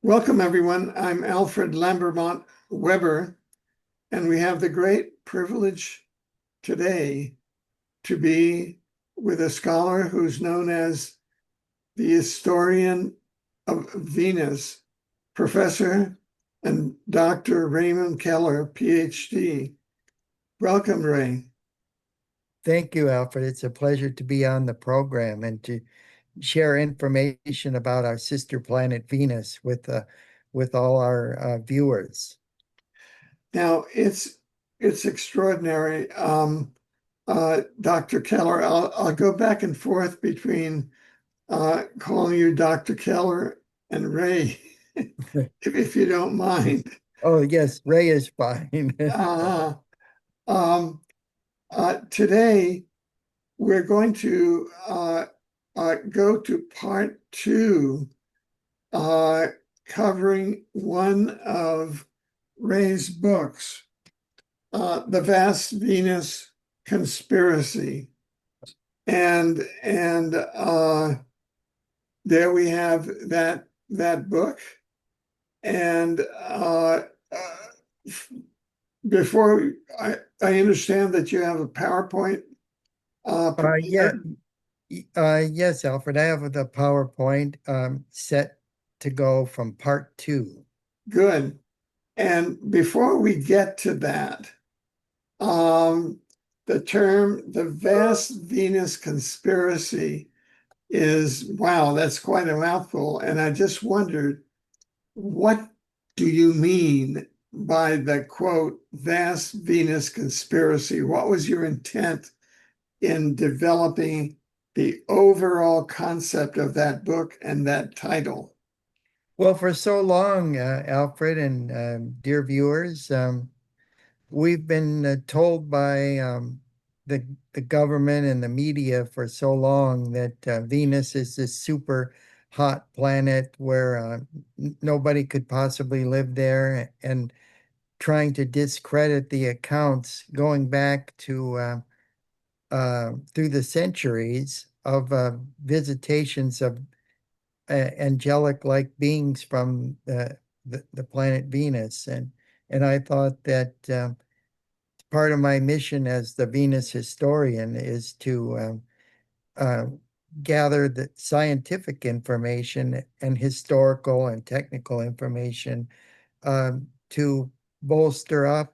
Welcome, everyone. I'm Alfred Lambremont Webre, and we have the great privilege today to be with a scholar who's known as the historian of Venus, Professor and Dr. Raymond Keller, PhD. Welcome, Ray. Thank you, Alfred. It's a pleasure to be on the program and to share information about our sister planet Venus with all our viewers. Now, it's extraordinary. Dr. Keller, I'll go back and forth between calling you Dr. Keller and Ray, if you don't mind. Oh, yes, Ray is fine. Uh, um, Today, we're going to go to part two, uh, covering one of Ray's books, The Vast Venus Conspiracy. And there we have that book. And before I understand that you have a PowerPoint Yeah, prepared. yes, Alfred. I have the PowerPoint set to go from part two. Good. And before we get to that, um, the term the vast Venus conspiracy is, wow, that's quite a mouthful. And I just wondered, what do you mean by the quote, vast Venus conspiracy? What was your intent in developing the overall concept of that book and that title? Well, for so long, Alfred and dear viewers, we've been told by the the government and the media for so long that Venus is this super hot planet where nobody could possibly live there, and trying to discredit the accounts going back to through the centuries of visitations of angelic-like beings from the planet Venus, and I thought that. Part of my mission as the Venus historian is to uh, gather the scientific information and historical and technical information to bolster up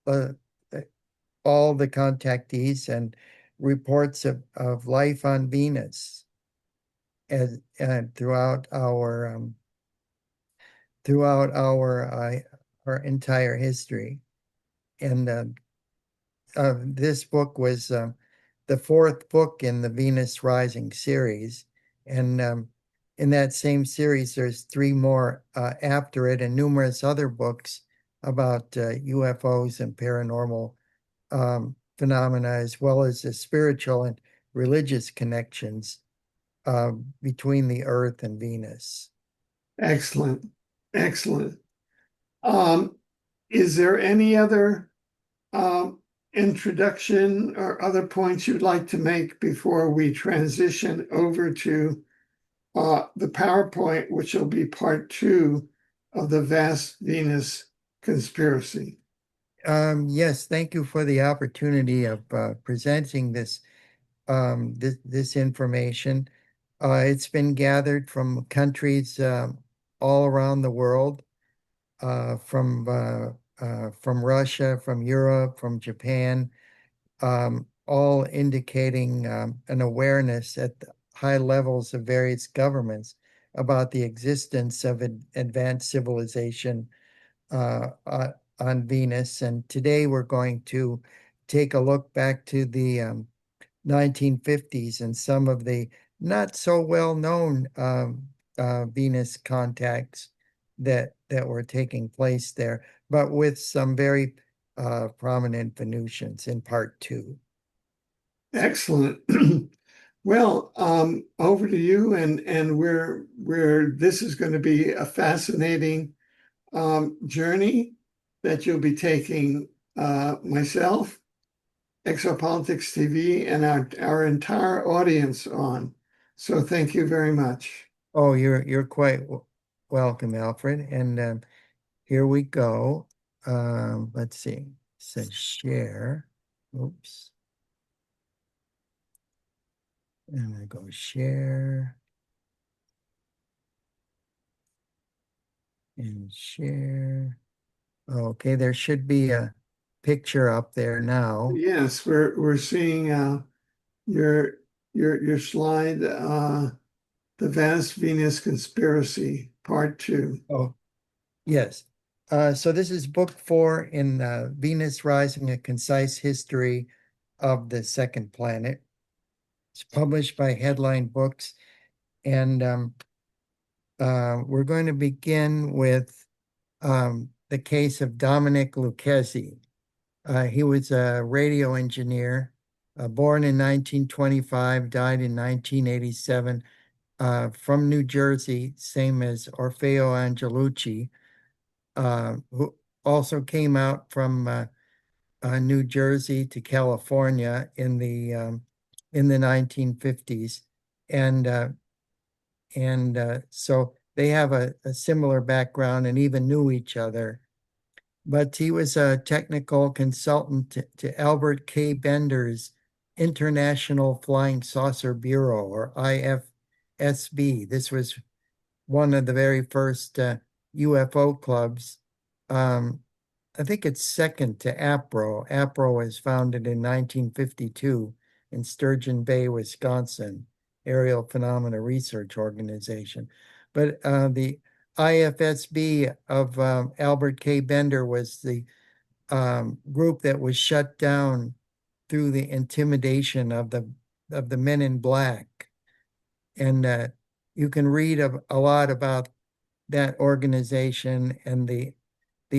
uh, uh, all the contactees and reports of life on Venus and throughout our entire history. And this book was the fourth book in the Venus Rising series. And in that same series, there's three more after it, and numerous other books about UFOs and paranormal phenomena, as well as the spiritual and religious connections between the Earth and Venus. Excellent. Excellent. Um, is there any other um, introduction or other points you'd like to make before we transition over to the PowerPoint, which will be part two of the vast Venus conspiracy? Yes, thank you for the opportunity of presenting this information. It's been gathered from countries all around the world, uh, from uh, from Russia, from Europe, from Japan, all indicating an awareness at the high levels of various governments about the existence of advanced civilization uh, uh, on Venus. And today we're going to take a look back to the 1950s and some of the not so well known Venus contacts that were taking place there, but with some very prominent Venusians in part two. Excellent. Well, over to you, and where this is going to be a fascinating journey that you'll be taking myself, Exopolitics TV, and our entire audience on. So thank you very much. Oh, you're quite welcome, Alfred. And here we go. Let's see. It says share. Oops. And I go share and share. Okay, there should be a picture up there now. Yes, we're seeing your your slide, the Vast Venus Conspiracy, Part 2. Oh, yes. So this is book 4 in Venus Rising: A Concise History of the Second Planet. It's published by Headline Books, and we're going to begin with the case of Dominick Lucchesi. He was a radio engineer, born in 1925, died in 1987, from New Jersey, same as Orfeo Angelucci, who also came out from New Jersey to California in the 1950s, and so they have a similar background and even knew each other. But he was a technical consultant to Albert K. Bender's International Flying Saucer Bureau, or IFSB. This was one of the very first UFO clubs. I think it's second to APRO. APRO was founded in 1952 in Sturgeon Bay, Wisconsin, Aerial Phenomena Research Organization. But the IFSB of Albert K. Bender was the group that was shut down through the intimidation of the Men in Black. And you can read a lot about that organization and the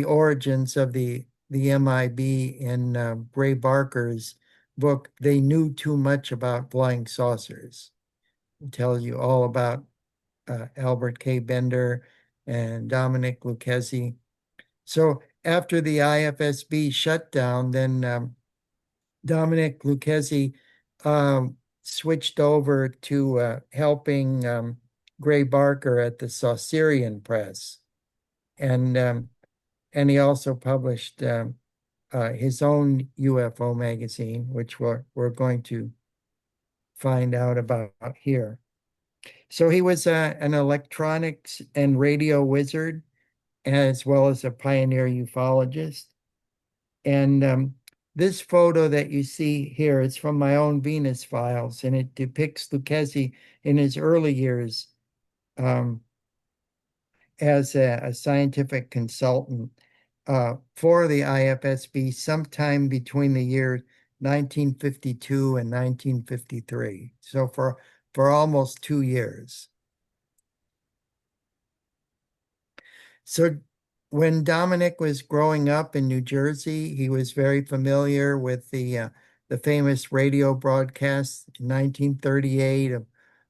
origins of the MIB in Ray Barker's book, They Knew Too Much About Flying Saucers. It tells you all about Albert K. Bender and Dominick Lucchesi. So after the IFSB shut down, then Dominick Lucchesi switched over to helping Gray Barker at the Saucerian Press. And he also published his own UFO magazine, which we're going to find out about here. So he was an electronics and radio wizard, as well as a pioneer ufologist. And this photo that you see here is from my own Venus files, and it depicts Lucchesi in his early years as a scientific consultant for the IFSB sometime between the year 1952 and 1953. So for almost 2 years. So when Dominick was growing up in New Jersey, he was very familiar with the famous radio broadcast in 1938 of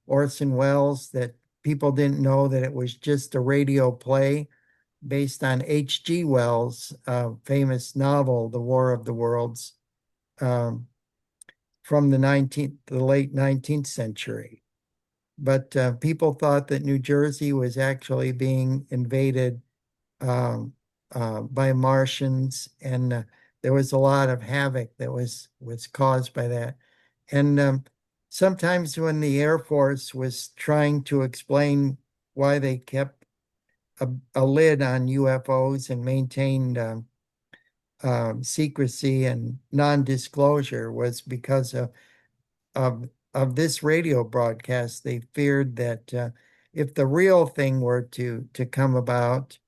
Orson Welles, that people didn't know that it was just a radio play based on H.G. Wells' famous novel, The War of the Worlds, from the late 19th century. But people thought that New Jersey was actually being invaded by Martians, and there was a lot of havoc that was caused by that. And sometimes when the Air Force was trying to explain why they kept a lid on UFOs and maintained secrecy and non-disclosure, was because of this radio broadcast. They feared that if the real thing were to come about,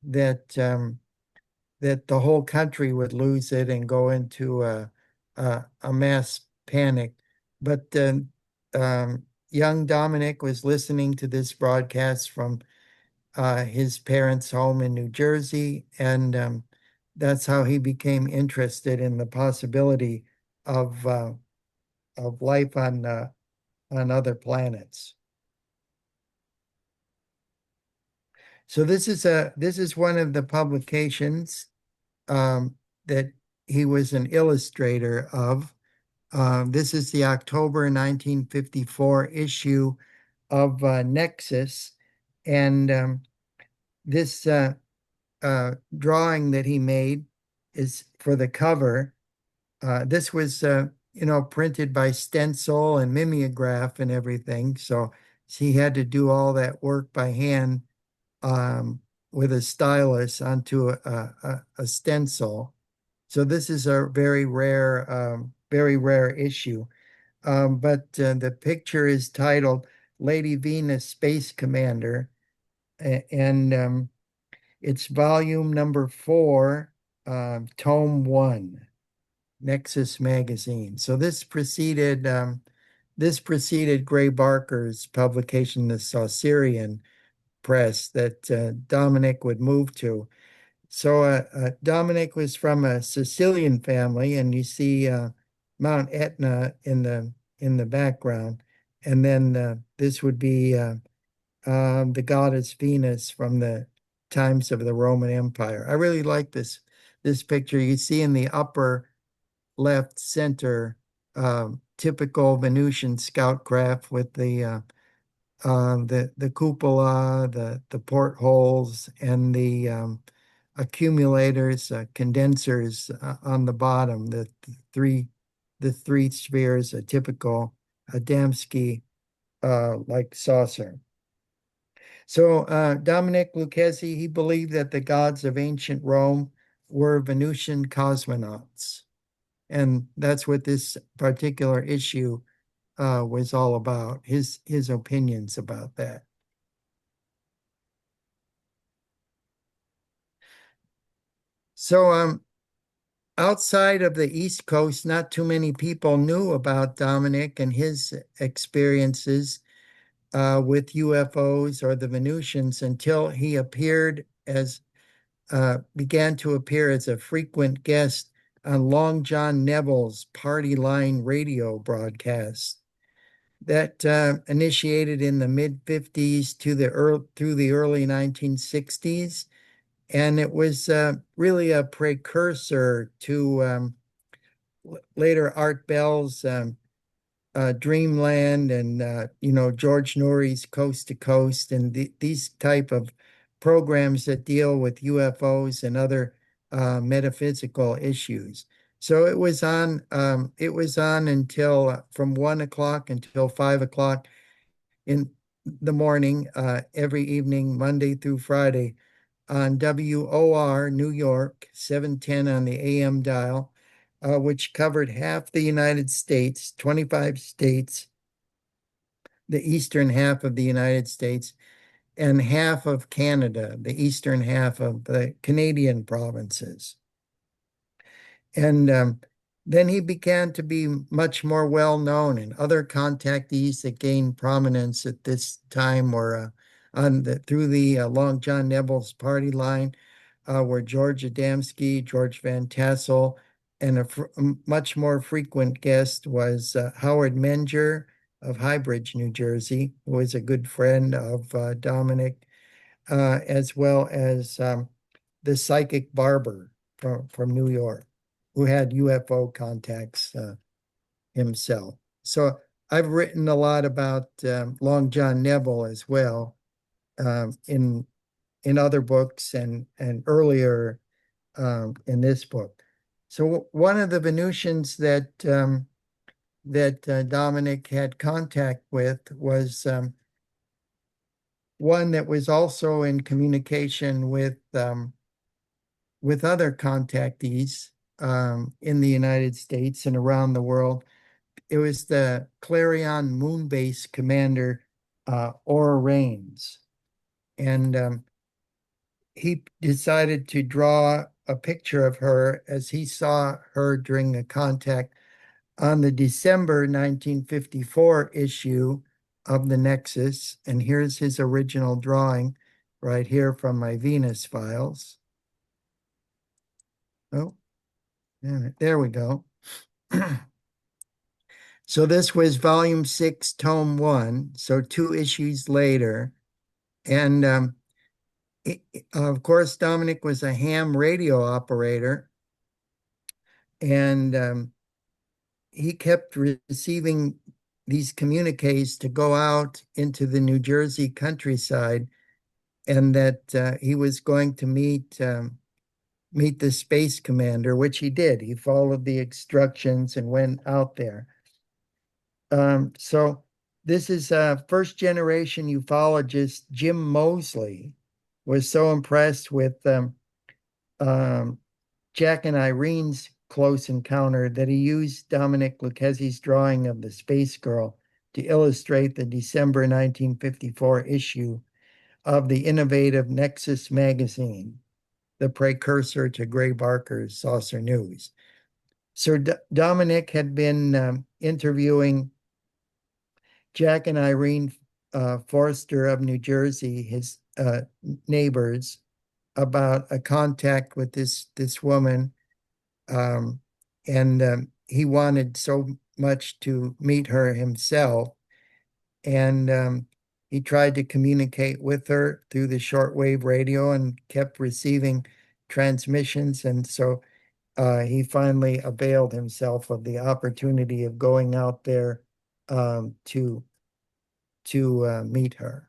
that that the whole country would lose it and go into a mass panic. But young Dominick was listening to this broadcast from his parents' home in New Jersey, and that's how he became interested in the possibility of life on other planets. So this is one of the publications that he was an illustrator of. This is the October 1954 issue of Nexus, and this drawing that he made is for the cover. This was, printed by stencil and mimeograph and everything. So he had to do all that work by hand um, with a stylus onto a stencil. So this is a very rare issue. But the picture is titled Lady Venus Space Commander, and it's volume number 4, tome 1, Nexus magazine. So this preceded Gray Barker's publication, the Saucerian Press, that Dominick would move to. So Dominick was from a Sicilian family, and you see Mount Etna in the background, and then this would be the goddess Venus from the times of the Roman Empire. I really like this picture. You see in the upper left center, typical Venusian scout craft with the cupola, the portholes, and the accumulators, condensers on the bottom. The three spheres, a typical Adamski like saucer. So Dominick Lucchesi, he believed that the gods of ancient Rome were Venusian cosmonauts. And that's what this particular issue was all about, his opinions about that. So outside of the East Coast, not too many people knew about Dominick and his experiences with UFOs or the Venusians until he began to appear as a frequent guest on Long John Neville's Party Line radio broadcast that initiated in the mid 50s through the early 1960s. And it was really a precursor to later Art Bell's Dreamland and George Norrie's Coast to Coast and these type of programs that deal with UFOs and other metaphysical issues. So it was on. It was on until from 1 o'clock until 5 o'clock in the morning every evening, Monday through Friday, on WOR New York 710 on the AM dial, which covered half the United States, 25 states, the eastern half of the United States, and half of Canada, the eastern half of the Canadian provinces. And then he began to be much more well known, and other contactees that gained prominence at this time were through the Long John Neville's party line were George Adamski, George Van Tassel, and a much more frequent guest was Howard Menger of Highbridge, New Jersey, who was a good friend of Dominick, as well as the psychic barber from New York, who had UFO contacts himself. So I've written a lot about Long John Neville as well in other books and earlier in this book. So one of the Venusians that Dominick had contact with was one that was also in communication with other contactees in the United States and around the world. It was the Clarion Moon Base commander, Aura Raines. And he decided to draw a picture of her as he saw her during a contact on the December 1954 issue of the Nexus. And here's his original drawing right here from my Venus files. Oh, there we go. So this was volume 6, tome 1, so 2 issues later. And of course, Dominick was a ham radio operator, and he kept receiving these communiques to go out into the New Jersey countryside and that he was going to meet the space commander, which he did. He followed the instructions and went out there. So this is first generation ufologist Jim Moseley was so impressed with um, Jack and Irene's close encounter that he used Dominick Lucchesi's drawing of the space girl to illustrate the December 1954 issue of the innovative Nexus magazine, the precursor to Gray Barker's Saucer News. Sir Dominick had been interviewing Jack and Irene Forster of New Jersey, his neighbors, about a contact with this woman, and he wanted so much to meet her himself, and he tried to communicate with her through the shortwave radio and kept receiving transmissions, and so he finally availed himself of the opportunity of going out there to meet her.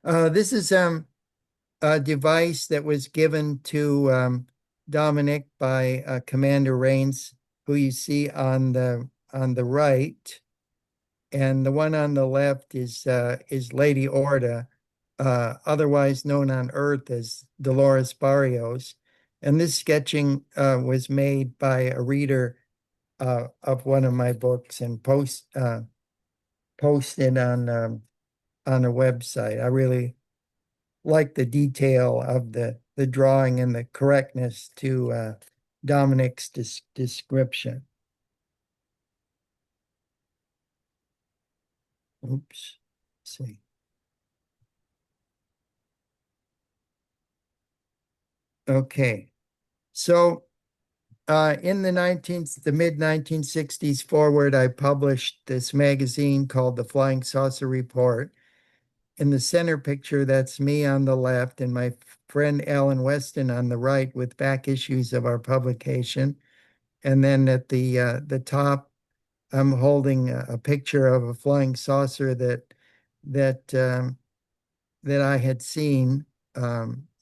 This is a device that was given to Dominick by Commander Raines, who you see on the right, and the one on the left is Lady Orda, otherwise known on Earth as Dolores Barrios. And this sketching was made by a reader of one of my books and posted on a website. I really like the detail of the drawing and the correctness to Dominick's description. Oops. Let's see. Okay. So in the mid 1960s forward, I published this magazine called the Flying Saucer Report. In the center picture, that's me on the left and my friend Alan Weston on the right with back issues of our publication. And then at the top, I'm holding a picture of a flying saucer that I had seen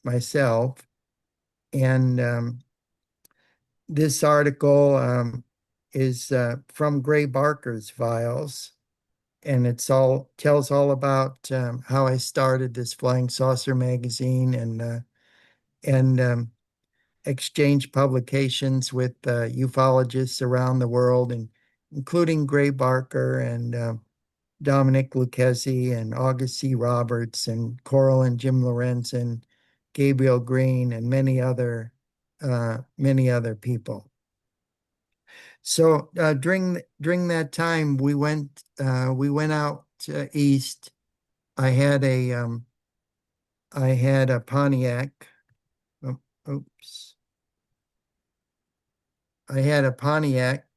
myself. And this article is from Gray Barker's files, and it's all tells all about how I started this Flying Saucer magazine and exchanged publications with ufologists around the world, and including Gray Barker and Dominick Lucchesi and August C. Roberts and Coral and Jim Lorenz and Gabriel Green and many other people. So during that time, we went out east. I had a Pontiac. Oh, oops. I had a Pontiac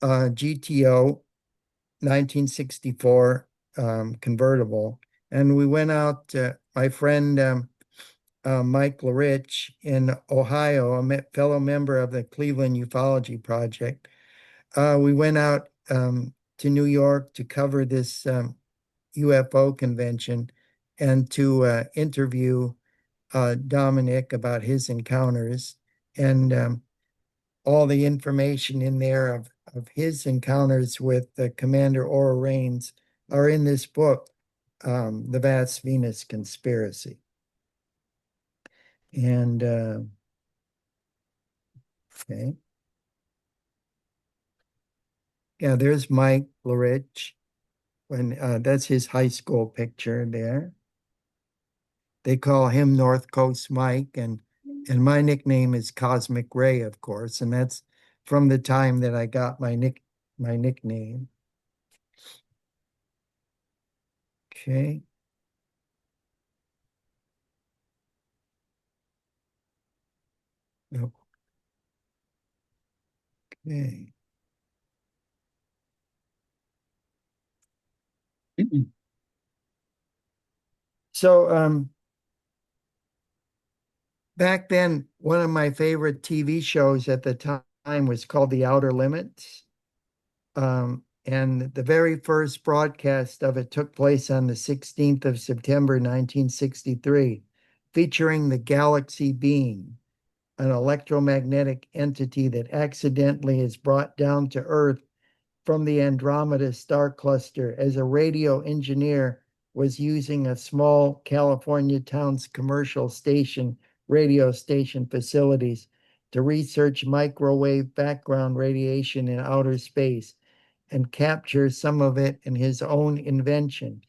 GTO 1964 convertible, and we went out. My friend Mike Larich in Ohio, a fellow member of the Cleveland Ufology Project. We went out to New York to cover this UFO convention and to interview Dominick about his encounters, and all the information in there of his encounters with Commander Ora Raines are in this book, The Vast Venus Conspiracy. And okay. Yeah, there's Mike Larich. When that's his high school picture there. They call him North Coast Mike, and my nickname is Cosmic Ray, of course, and that's from the time that I got my nickname. Okay. Okay. So back then, one of my favorite TV shows at the time was called The Outer Limits. And the very first broadcast of it took place on the 16th of September, 1963, featuring the galaxy being, an electromagnetic entity that accidentally is brought down to Earth from the Andromeda star cluster as a radio engineer was using a small California town's commercial station, radio station facilities to research microwave background radiation in outer space and capture some of it in his own invention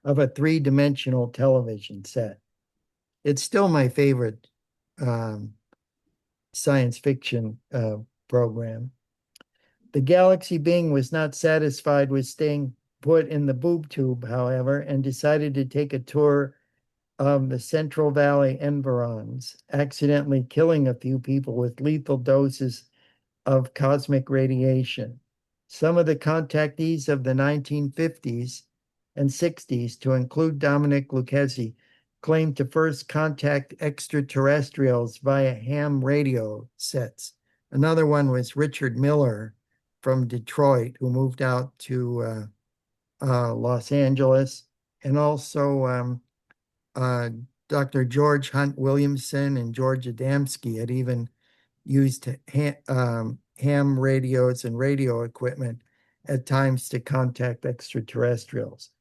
of a three-dimensional television set. It's still my favorite science fiction program. The galaxy being was not satisfied with staying put in the boob tube, however, and decided to take a tour of the Central Valley environs, accidentally killing a few people with lethal doses of cosmic radiation. Some of the contactees of the 1950s and 60s, to include Dominick Lucchesi, claimed to first contact extraterrestrials via ham radio sets. Another one was Richard Miller from Detroit, who moved out to Los Angeles, and also Dr. George Hunt Williamson and George Adamski had even used ham radios and radio equipment at times to contact extraterrestrials.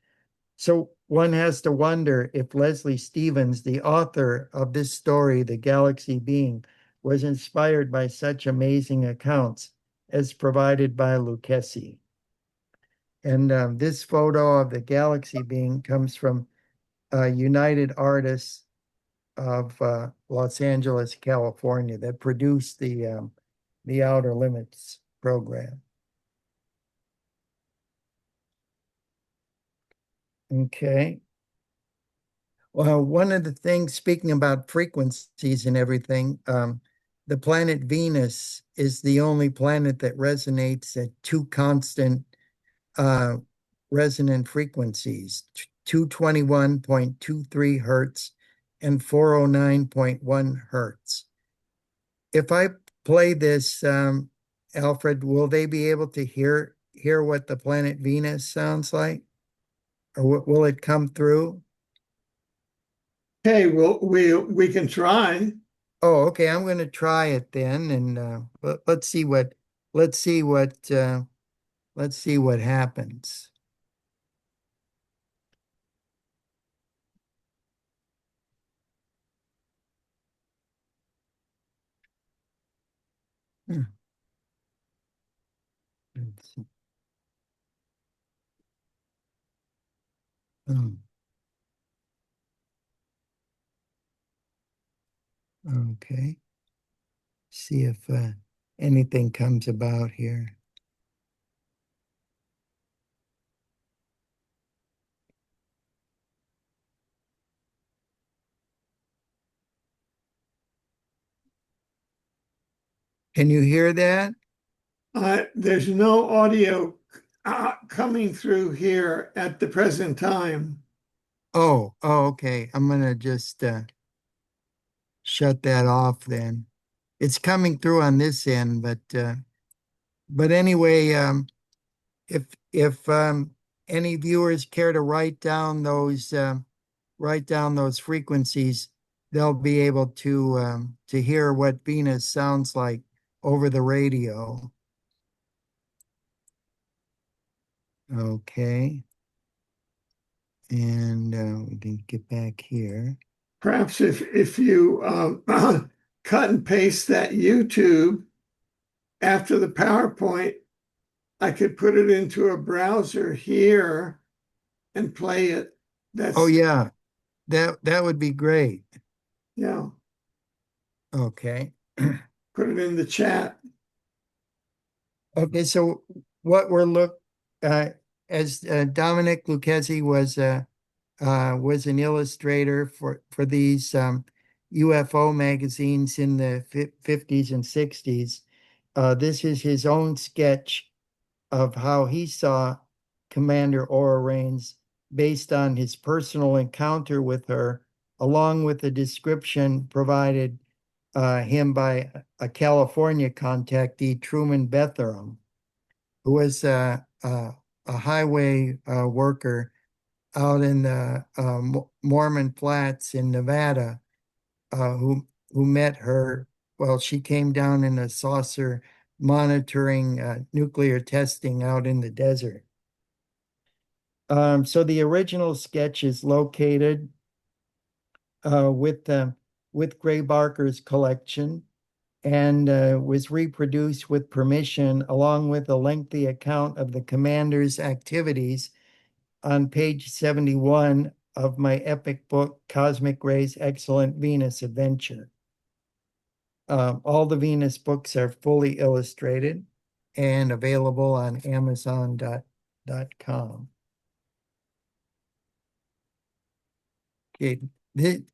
So one has to wonder if Leslie Stevens, the author of this story, The Galaxy Being, was inspired by such amazing accounts as provided by Lucchesi. And this photo of the galaxy being comes from United Artists of Los Angeles, California, that produced the Outer Limits program. Okay. Well, one of the things, speaking about frequencies and everything, the planet Venus is the only planet that resonates at two constant resonant frequencies, 221.23 hertz and 409.1 hertz. If I play this, Alfred, will they be able to hear what the planet Venus sounds like? Or will it come through? Okay, well, we can try. Oh, okay. I'm going to try it then, and let's see what let's see what let's see what happens. Hmm. Let's see. Oh, okay. See if anything comes about here. Can you hear that? There's no audio coming through here at the present time. Oh, okay. I'm gonna just shut that off then. It's coming through on this end, but anyway, if any viewers care to write down those frequencies, they'll be able to hear what Venus sounds like over the radio. Okay. And we can get back here. Perhaps if you cut and paste that YouTube after the PowerPoint, I could put it into a browser here and play it. Oh That's yeah, that would be great. yeah. Okay. Put it in the chat. Okay, so what we're uh, as Dominick Lucchesi was an illustrator for these UFO magazines in the 50s and 60s. This is his own sketch of how he saw Commander Aura Raines based on his personal encounter with her, along with a description provided him by a California contactee, Truman Bethurum, who was a highway worker out in the Mormon Flats in Nevada, who met her. Well, she came down in a saucer monitoring nuclear testing out in the desert. So the original sketch is located with Gray Barker's collection and was reproduced with permission, along with a lengthy account of the commander's activities on page 71 of my epic book, Cosmic Ray's Excellent Venus Adventure. All the Venus books are fully illustrated and available on Amazon.com. Okay.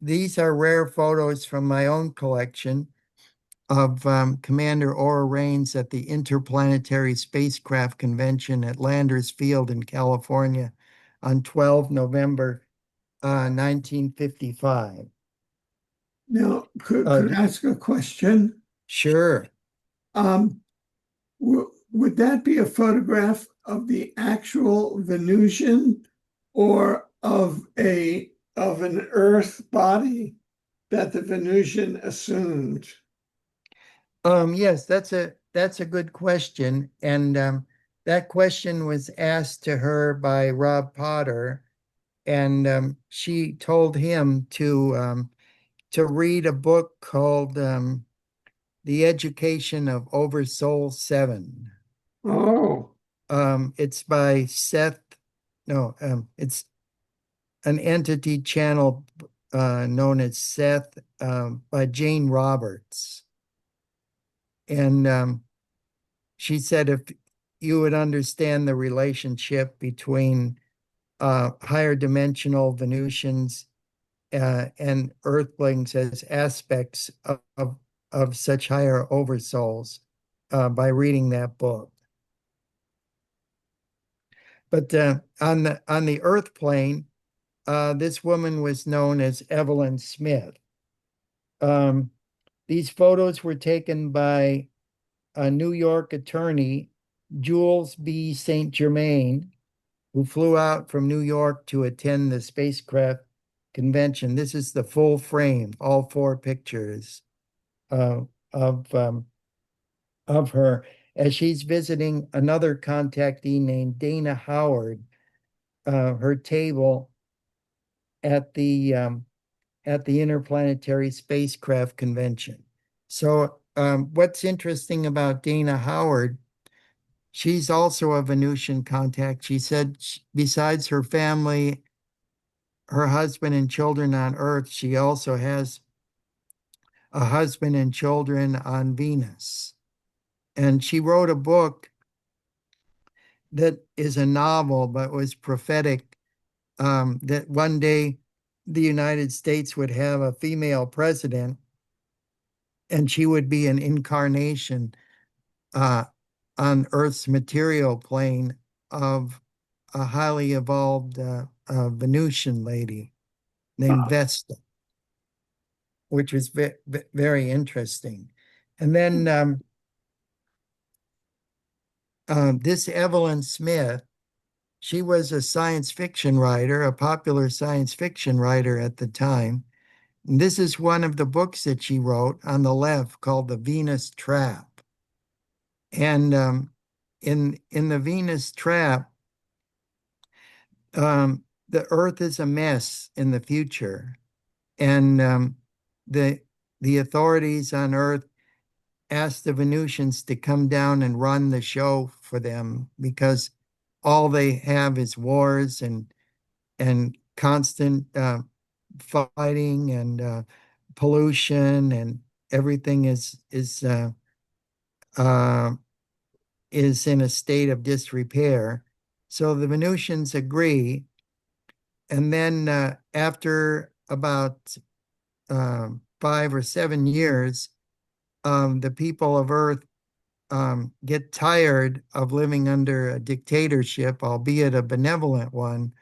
These are rare photos from my own collection of Commander Ora Raines at the Interplanetary Spacecraft Convention at Landers Field in California on 12 November 1955. Now, could I ask a question? Sure. Would that be a photograph of the actual Venusian or of an Earth body that the Venusian assumed? Yes, that's a good question. And that question was asked to her by Rob Potter, and she told him to read a book called The Education of Oversoul 7. Oh, It's by Seth, no, it's an entity channel known as Seth by Jane Roberts. And she said if you would understand the relationship between higher dimensional Venusians and Earthlings as aspects of such higher oversouls by reading that book. But on the Earth plane, this woman was known as Evelyn Smith. These photos were taken by a New York attorney, Jules B. St. Germain, who flew out from New York to attend the spacecraft convention. This is the full frame, all four pictures of her as she's visiting another contactee named Dana Howard, her table at the Interplanetary Spacecraft Convention. So what's interesting about Dana Howard, she's also a Venusian contact. She said besides her family, her husband and children on Earth, she also has a husband and children on Venus. And she wrote a book that is a novel, but was prophetic, that one day the United States would have a female president, and she would be an incarnation on Earth's material plane of a highly evolved Venusian lady named Vesta, which was very interesting. And then this Evelyn Smith, she was a science fiction writer, a popular science fiction writer at the time. And this is one of the books that she wrote on the left called The Venus Trap. And in The Venus Trap, the Earth is a mess in the future. And the authorities on Earth asked the Venusians to come down and run the show for them because all they have is wars and constant fighting and pollution, and everything is in a state of disrepair. So the Venusians agree, and then after about 5 or 7 years, the people of Earth get tired of living under a dictatorship, albeit a benevolent one,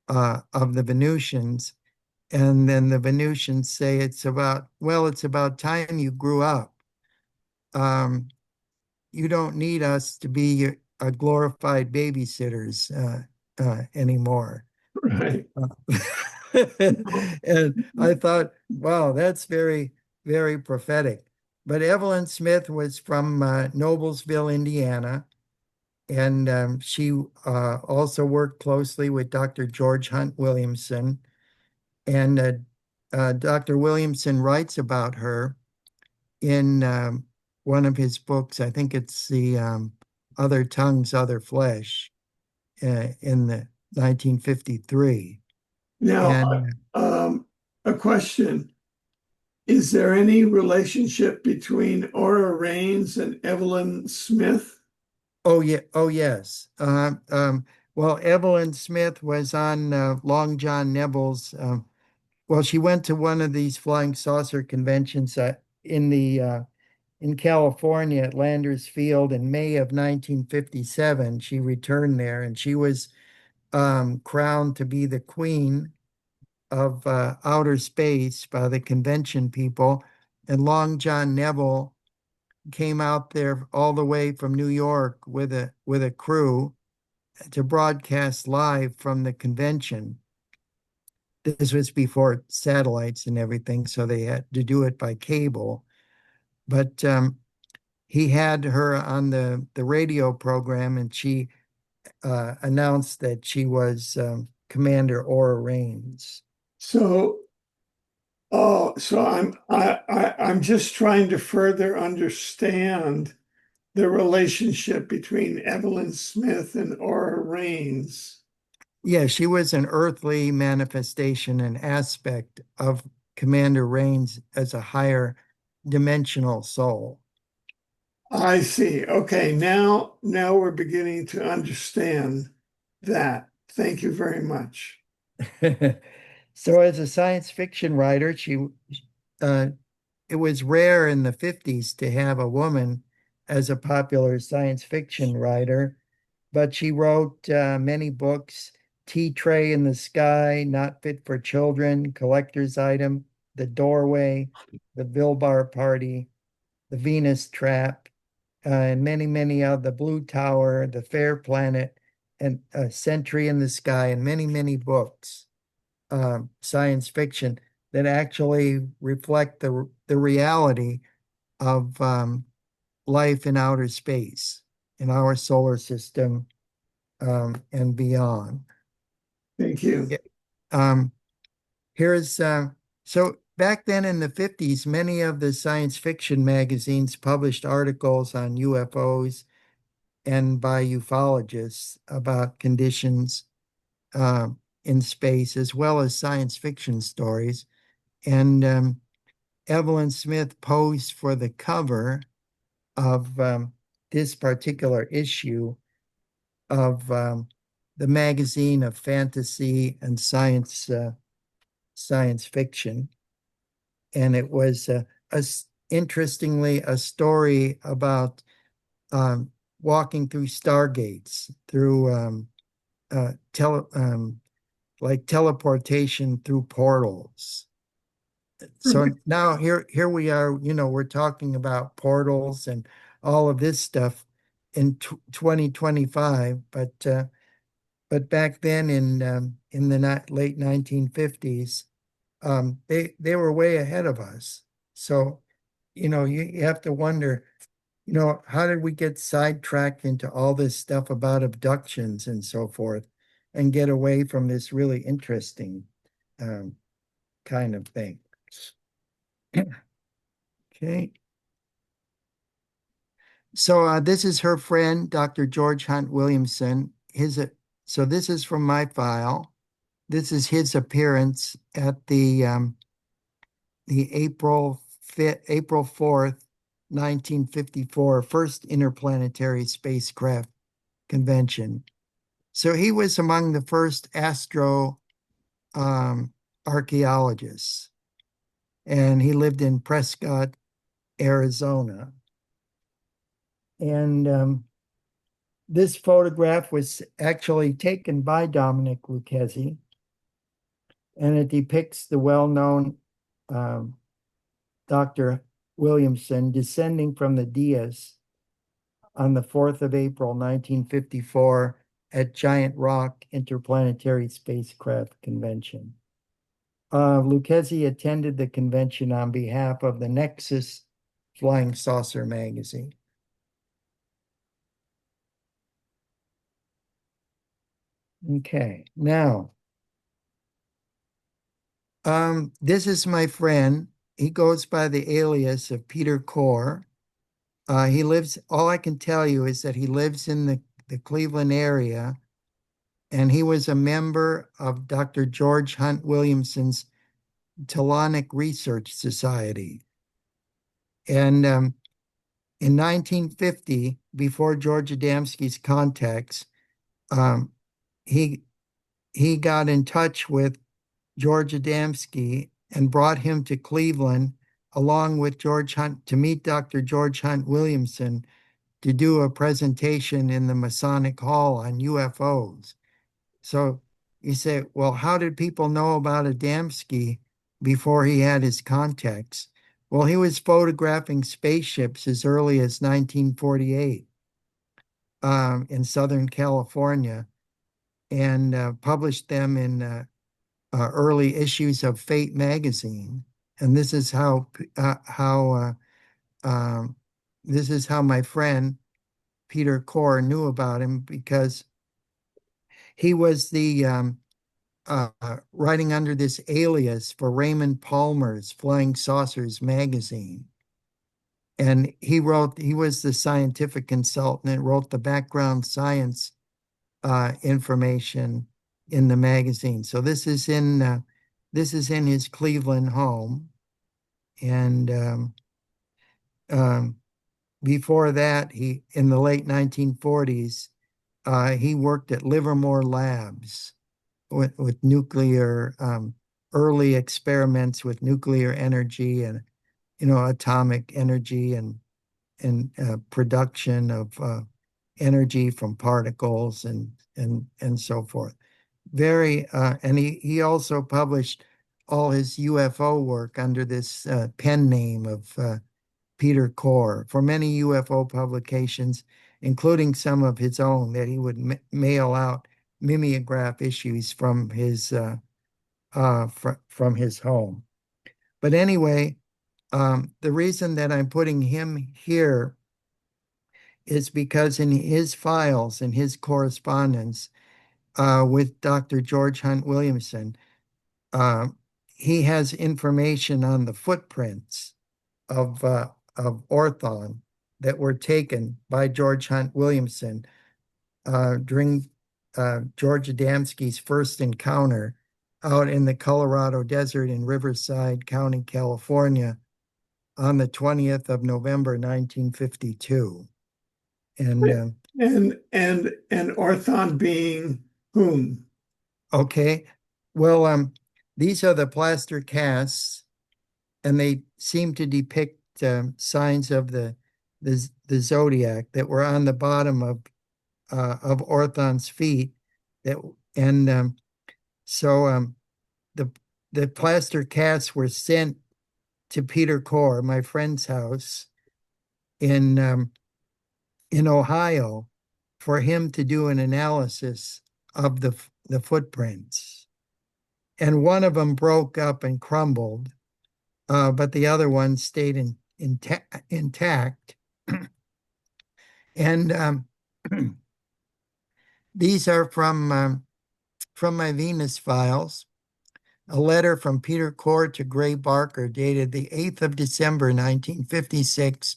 of the Venusians. And then the Venusians say it's about time you grew up. You don't need us to be glorified babysitters anymore. Right. And I thought, wow, that's very, very prophetic. But Evelyn Smith was from Noblesville, Indiana, and she also worked closely with Dr. George Hunt Williamson. And Dr. Williamson writes about her in one of his books. I think it's the Other Tongues, Other Flesh in the 1953. Now, And a question. Is there any relationship between Aura Raines and Evelyn Smith? oh yeah, oh yes. Well, Evelyn Smith was on Long John Nebel's. Well, she went to one of these flying saucer conventions in California at Landers Field in May of 1957. She returned there, and she was crowned to be the queen of outer space by the convention people. And Long John Nebel came out there all the way from New York with a crew to broadcast live from the convention. This was before satellites and everything, so they had to do it by cable. But he had her on the radio program, and she announced that she was Commander Aura Raines. So, so I'm just trying to further understand the relationship between Evelyn Smith and Aura Raines. Yeah, she was an earthly manifestation and aspect of Commander Raines as a higher dimensional soul. I see. Okay, now we're beginning to understand that. Thank you very much. So, as a science fiction writer, uh, it was rare in the 50s to have a woman as a popular science fiction writer, but she wrote many books: Tea Tray in the Sky, Not Fit for Children, Collector's Item, The Doorway, The Vilbar Party, The Venus Trap, and many, many of The Blue Tower, The Fair Planet, and Sentry in the Sky, and many, many books, science fiction that actually reflect the reality of life in outer space, in our solar system, and beyond. Thank you. Yeah. Um, here's so back then in the 50s, many of the science fiction magazines published articles on UFOs and by ufologists about conditions uh, in space, as well as science fiction stories. And Evelyn Smith posed for the cover of this particular issue of the magazine of fantasy and science fiction. And it was interestingly a story about um, walking through stargates, through like teleportation through portals. So now here we are, we're talking about portals and all of this stuff in 2025, but back then in the late 1950s, they were way ahead of us. So, you have to wonder, how did we get sidetracked into all this stuff about abductions and so forth and get away from this really interesting um, kind of thing? Okay. So this is her friend, Dr. George Hunt Williamson. So this is from my file. This is his appearance at the April 4th, 1954 first interplanetary spacecraft convention. So he was among the first astro archaeologists, and he lived in Prescott, Arizona. And this photograph was actually taken by Dominick Lucchesi, and it depicts the well-known um, Dr. Williamson descending from the dais on the 4th of April, 1954 at Giant Rock Interplanetary Spacecraft Convention. Lucchesi attended the convention on behalf of the Nexus Flying Saucer magazine. Okay, now, this is my friend. He goes by the alias of Peter Core. He lives, all I can tell you is that he lives in the Cleveland area, and he was a member of Dr. George Hunt Williamson's Telonic Research Society. And in 1950, before George Adamski's contacts, he got in touch with George Adamski and brought him to Cleveland along with George Hunt to meet Dr. George Hunt Williamson to do a presentation in the Masonic Hall on UFOs. So you say, well, how did people know about Adamski before he had his contacts? Well, he was photographing spaceships as early as 1948 in Southern California, and published them in early issues of Fate magazine. And this is how this is how my friend Peter Core knew about him, because he was the writing under this alias for Raymond Palmer's Flying Saucers magazine. And he was the scientific consultant and wrote the background science information in the magazine. So this is in his Cleveland home. And before that, in the late 1940s, he worked at Livermore Labs with nuclear early experiments with nuclear energy and atomic energy and production of energy from particles and so forth. And he also published all his UFO work under this pen name of Peter Core for many UFO publications, including some of his own that he would mail out mimeograph issues from his home. But anyway, the reason that I'm putting him here is because in his files and his correspondence with Dr. George Hunt Williamson, he has information on the footprints of Orthon that were taken by George Hunt Williamson during George Adamski's first encounter out in the Colorado Desert in Riverside County, California, on the 20th of November, 1952. And Orthon being whom? Okay, well, these are the plaster casts, and they seem to depict signs of the zodiac that were on the bottom of Orthon's feet. So the plaster casts were sent to Peter Core, my friend's house in Ohio, for him to do an analysis of the footprints. And one of them broke up and crumbled, but the other one stayed intact. And these are from my Venus files. A letter from Peter Core to Gray Barker dated the 8th of December, 1956,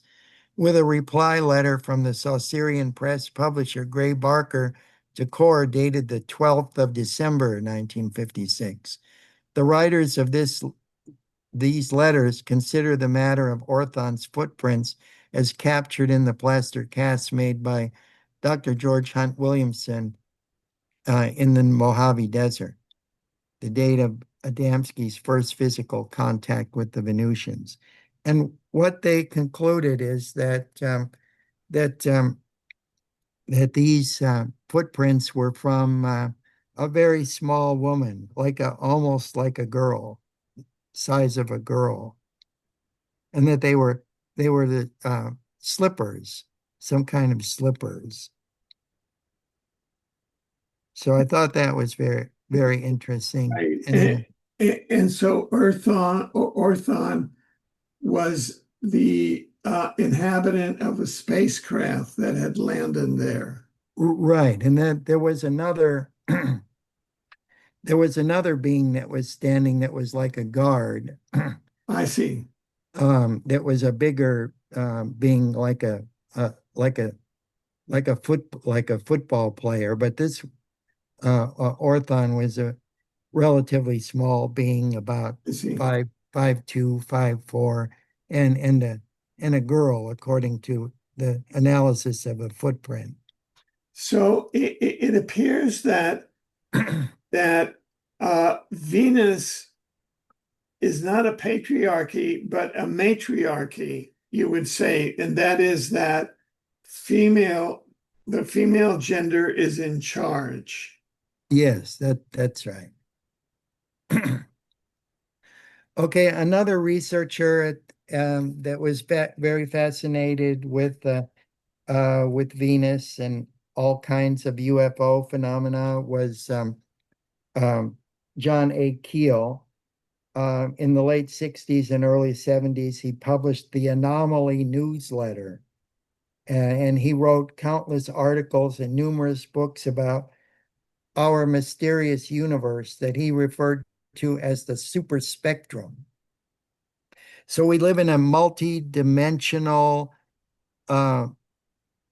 with a reply letter from the Saucerian Press publisher Gray Barker to Core dated the 12th of December, 1956. The writers of these letters consider the matter of Orthon's footprints as captured in the plaster casts made by Dr. George Hunt Williamson in the Mojave Desert, the date of Adamski's first physical contact with the Venusians. And what they concluded is that these footprints were from a very small woman, almost like a girl, size of a girl, and that they were the slippers some kind of slippers. So I thought that was very, very interesting. Right. And then, And so Orthon was the inhabitant of a spacecraft that had landed there. right. And then there was another, there was another being that was standing that was like a guard, I see. that was a bigger being like a like a football player. But this Orthon was a relatively small being, about I see. 5'2", 5'4", and a girl, according to the analysis of a footprint. So it appears that Venus is not a patriarchy, but a matriarchy, you would say, and that is that the female gender is in charge. Yes, that's right. Okay, another researcher that was very fascinated with Venus and all kinds of UFO phenomena was um, John A. Keel. In the late 60s and early 70s, he published the Anomaly newsletter, and he wrote countless articles and numerous books about our mysterious universe that he referred to as the super spectrum. So we live in a multi-dimensional uh,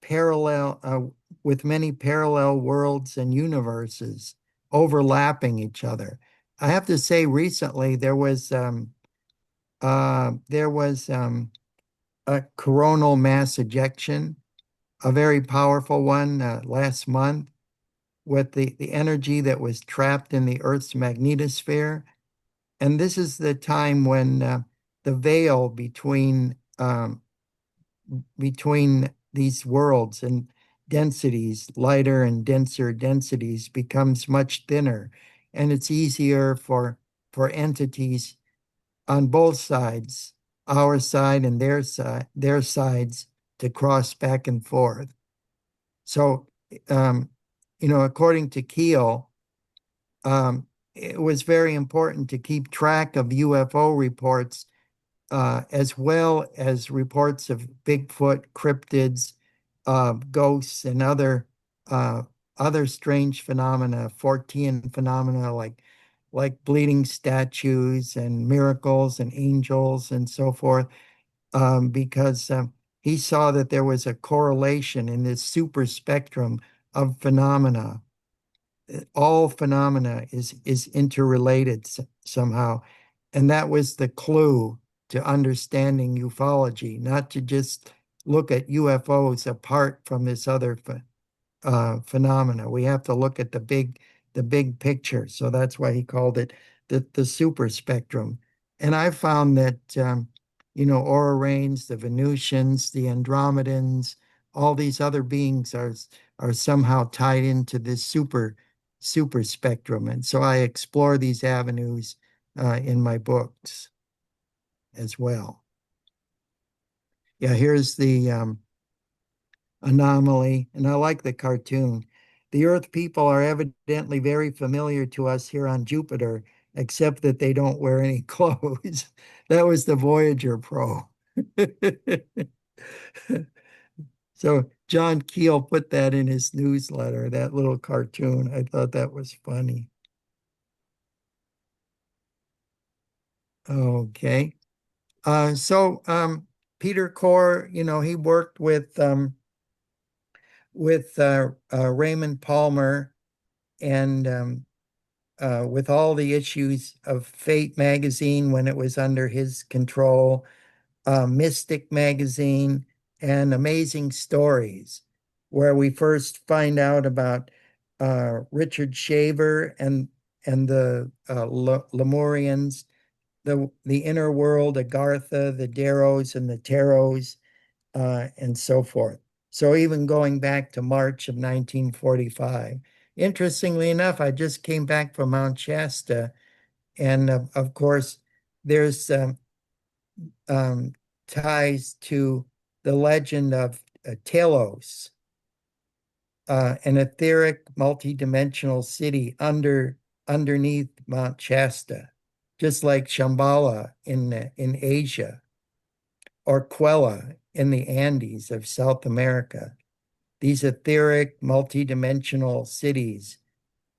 parallel with many parallel worlds and universes overlapping each other. I have to say, recently there was a coronal mass ejection, a very powerful one last month, with the energy that was trapped in the Earth's magnetosphere. And this is the time when the veil between these worlds and densities, lighter and denser densities, becomes much thinner, and it's easier for entities on both sides, our side and their sides, to cross back and forth. So, um, according to Keel, it was very important to keep track of UFO reports, as well as reports of Bigfoot, cryptids, ghosts, and uh, other strange phenomena, Fortean phenomena like bleeding statues and miracles and angels and so forth, because he saw that there was a correlation in this super spectrum of phenomena. All phenomena is interrelated somehow, and that was the clue to understanding ufology, not to just look at UFOs apart from this other phenomena. We have to look at the big picture. So that's why he called it the super spectrum. And I found that Aura Rains, the Venusians, the Andromedans, all these other beings are somehow tied into this super spectrum. And so I explore these avenues in my books as well. Yeah, here's the anomaly, and I like the cartoon. The Earth people are evidently very familiar to us here on Jupiter, except that they don't wear any clothes. That was the Voyager probe. So John Keel put that in his newsletter, that little cartoon. I thought that was funny. Okay. So Peter Core, he worked with Raymond Palmer, and with all the issues of Fate magazine when it was under his control, Mystic magazine, and Amazing Stories, where we first find out about Richard Shaver and the Lemurians, the inner world, Agartha, the Darrows, and the Taros, and so forth. So even going back to March of 1945. Interestingly enough, I just came back from Mount Shasta, and of course, there's um, ties to the legend of Telos, an etheric multidimensional city underneath Mount Shasta, just like Shambhala in Asia, or Quella in the Andes of South America. These etheric multidimensional cities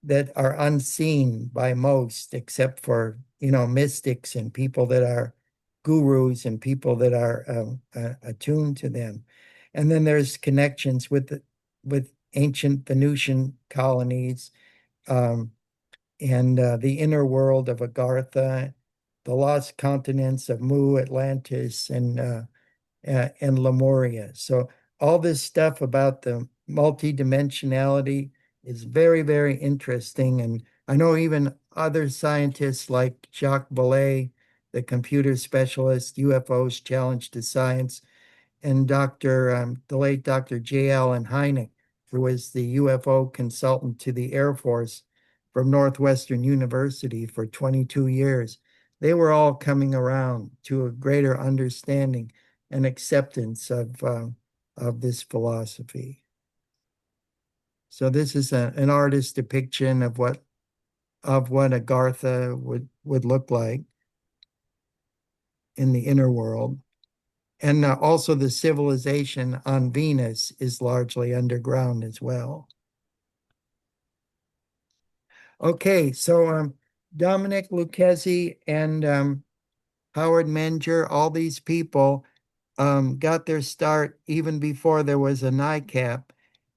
that are unseen by most, except for mystics and people that are gurus and people that are attuned to them. And then there's connections with ancient Venusian colonies, um, and the inner world of Agartha, the lost continents of Mu, Atlantis, and Lemuria. So all this stuff about the multidimensionality is very, very interesting. And I know even other scientists like Jacques Vallée, the computer specialist, UFOs Challenge to Science, and the late Dr. J. Allen Hynek, who was the UFO consultant to the Air Force from Northwestern University for 22 years. They were all coming around to a greater understanding and acceptance of this philosophy. So this is an artist's depiction of what Agartha would look like in the inner world. And also the civilization on Venus is largely underground as well. Okay, so Dominick Lucchesi and Howard Menger, all these people got their start even before there was a NICAP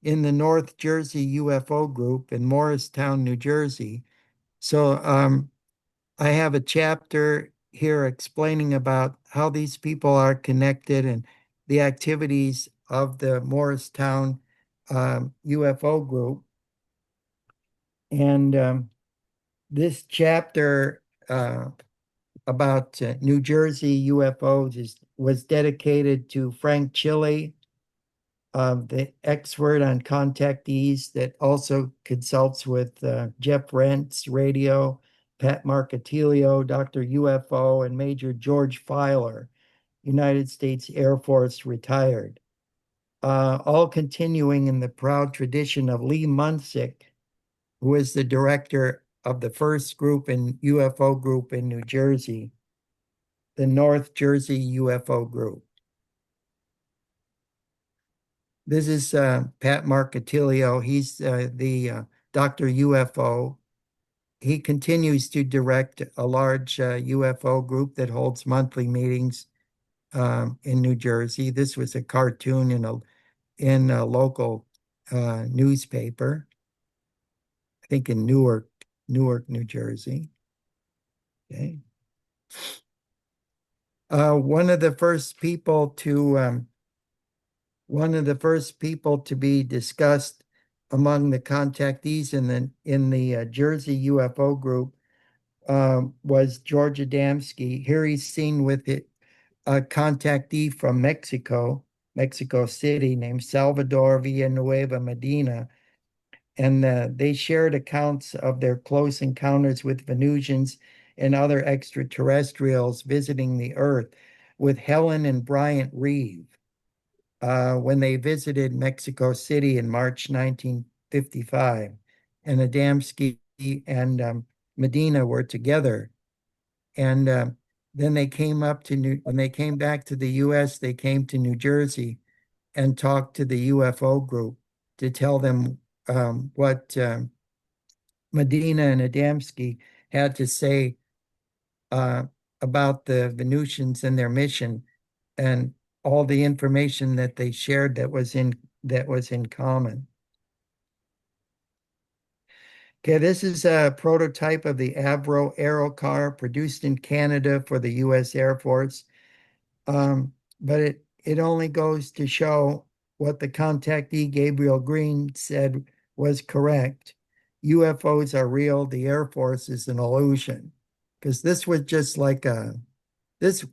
in the North Jersey UFO group in Morristown, New Jersey. So I have a chapter here explaining about how these people are connected and the activities of the Morristown UFO group. And this chapter about New Jersey UFOs was dedicated to Frank Chile, the expert on contactees that also consults with Jeff Rentz Radio, Pat Marcatilio, Dr. UFO, and Major George Filer, United States Air Force retired. All continuing in the proud tradition of Lee Munsick, who is the director of the first UFO group in New Jersey, the North Jersey UFO group. This is Pat Marcatilio. He's the Dr. UFO. He continues to direct a large UFO group that holds monthly meetings in New Jersey. This was a cartoon in a local newspaper, I think in Newark, New Jersey. Okay. One of the first people to be discussed among the contactees in the Jersey UFO group was George Adamski. Here he's seen with a contactee from Mexico City, named Salvador Villanueva Medina. And they shared accounts of their close encounters with Venusians and other extraterrestrials visiting the Earth with Helen and Bryant Reeve when they visited Mexico City in March 1955. And Adamski and Medina were together. And then when they came back to the US, they came to New Jersey and talked to the UFO group to tell them what Medina and Adamski had to say about the Venusians and their mission, and all the information that they shared that was in common. Okay, this is a prototype of the Avro Aero car produced in Canada for the U.S. Air Force. But it only goes to show what the contactee Gabriel Green said was correct. UFOs are real. The Air Force is an illusion. Because this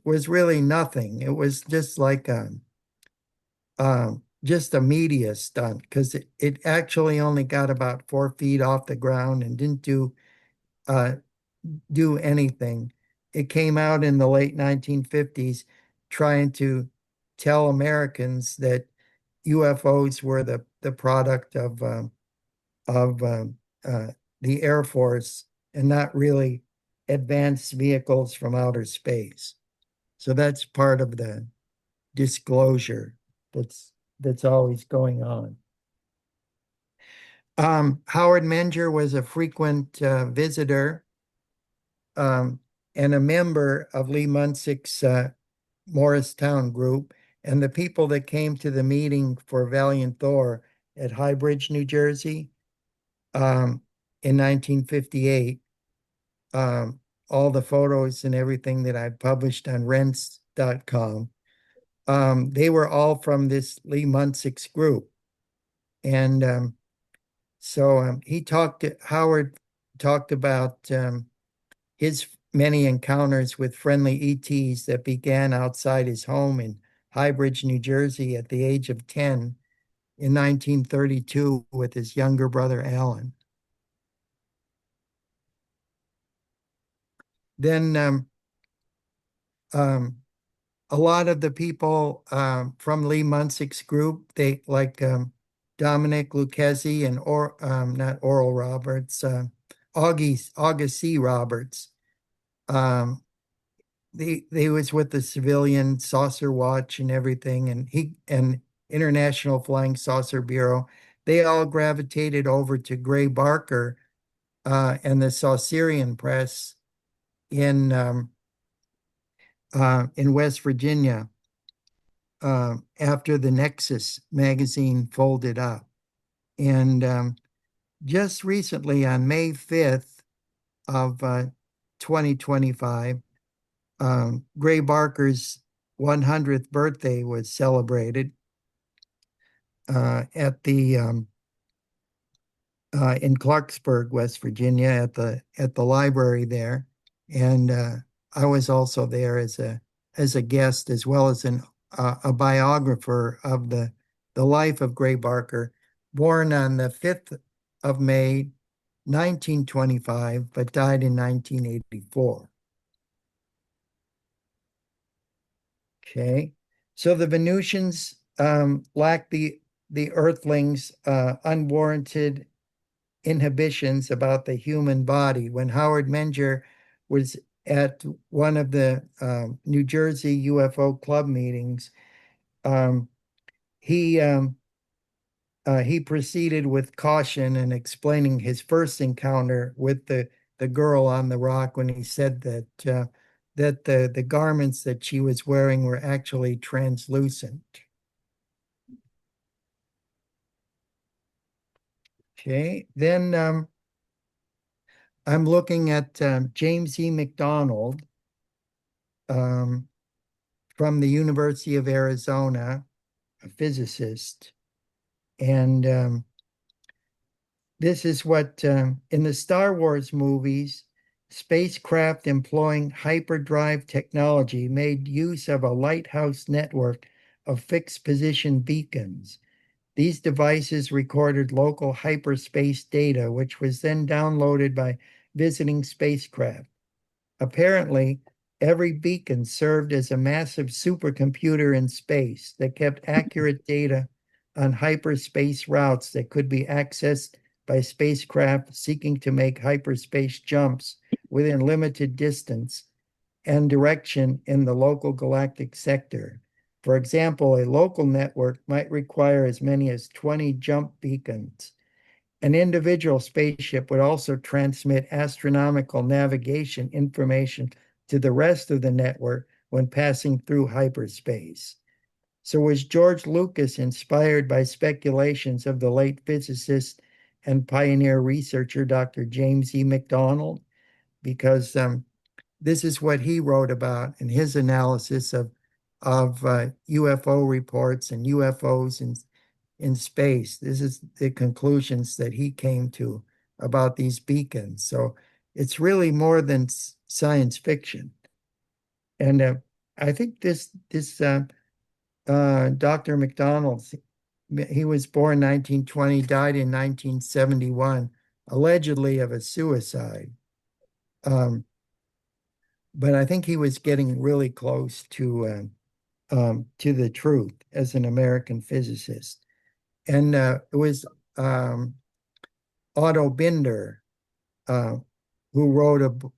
was really nothing. It was just like just a media stunt, because it actually only got about 4 feet off the ground and didn't do anything. It came out in the late 1950s trying to tell Americans that UFOs were the product of the Air Force and not really advanced vehicles from outer space. So that's part of the disclosure that's always going on. Howard Menger was a frequent visitor and a member of Lee Munsick's Morristown group. And the people that came to the meeting for Valiant Thor at High Bridge, New Jersey, in 1958, all the photos and everything that I published on rents.com, they were all from this Lee Munsick's group. And so Howard talked about his many encounters with friendly ETs that began outside his home in High Bridge, New Jersey at the age of 10 in 1932 with his younger brother, Alan. Then a lot of the people from Lee Munsick's group, they like Dominick Lucchesi and not Oral Roberts, August C. Roberts. They was with the Civilian Saucer Watch and everything, and International Flying Saucer Bureau. They all gravitated over to Gray Barker and the Saucerian Press in West Virginia after the Nexus magazine folded up. And just recently, on May 5th of 2025, Gray Barker's 100th birthday was celebrated at the in Clarksburg, West Virginia, at the library there, and I was also there as a guest, as well as a biographer of the life of Gray Barker, born on the 5th of May, 1925, but died in 1984. Okay, so the Venusians lacked the Earthlings' unwarranted inhibitions about the human body. When Howard Menger was at one of the New Jersey UFO club meetings, he proceeded with caution and explaining his first encounter with the girl on the rock when he said that the garments that she was wearing were actually translucent. Okay, then I'm looking at James E. McDonald from the University of Arizona, a physicist. And this is what, in the Star Wars movies, spacecraft employing hyperdrive technology made use of a lighthouse network of fixed position beacons. These devices recorded local hyperspace data, which was then downloaded by visiting spacecraft. Apparently, every beacon served as a massive supercomputer in space that kept accurate data on hyperspace routes that could be accessed by spacecraft seeking to make hyperspace jumps within limited distance and direction in the local galactic sector. For example, a local network might require as many as 20 jump beacons. An individual spaceship would also transmit astronomical navigation information to the rest of the network when passing through hyperspace. So was George Lucas inspired by speculations of the late physicist and pioneer researcher Dr. James E. McDonald? Because this is what he wrote about in his analysis of UFO reports and UFOs in space. This is the conclusions that he came to about these beacons. So it's really more than science fiction. And I think this Dr. McDonald, he was born 1920, died in 1971, allegedly of a suicide. But I think he was getting really close to to the truth as an American physicist. And it was Otto Binder uh, who wrote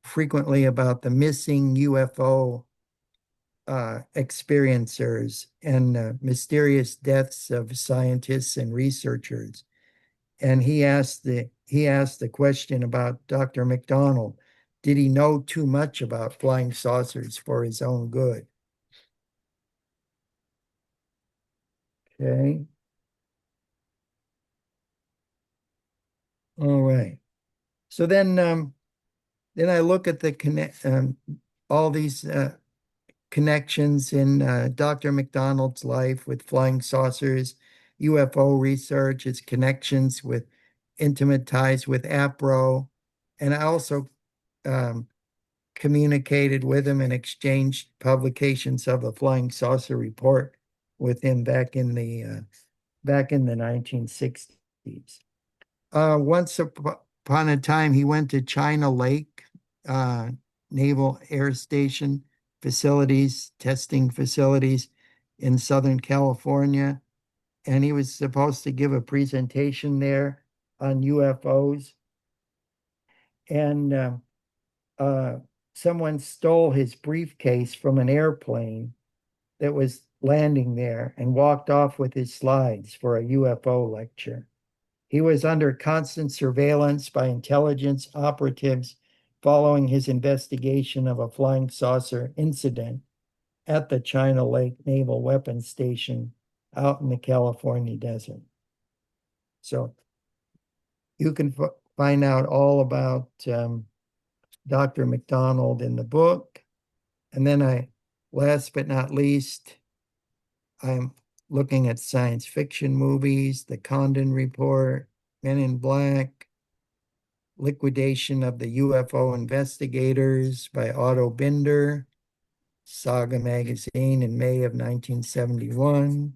frequently about the missing UFO experiencers and mysterious deaths of scientists and researchers. And he asked the question about Dr. McDonald. Did he know too much about flying saucers for his own good? Okay. All right. So then I look at all these connections in Dr. McDonald's life with flying saucers, UFO research, his connections with intimate ties with APRO. And I also um, communicated with him and exchanged publications of the Flying Saucer Report with him back in the 1960s. Once upon a time, he went to China Lake uh, Naval Air Station testing facilities in Southern California, and he was supposed to give a presentation there on UFOs. And uh, someone stole his briefcase from an airplane that was landing there and walked off with his slides for a UFO lecture. He was under constant surveillance by intelligence operatives following his investigation of a flying saucer incident at the China Lake Naval Weapons Station out in the California desert. So you can find out all about Dr. McDonald in the book. And then last but not least, I'm looking at science fiction movies, The Condon Report, Men in Black, Liquidation of the UFO Investigators by Otto Binder, Saga magazine in May of 1971.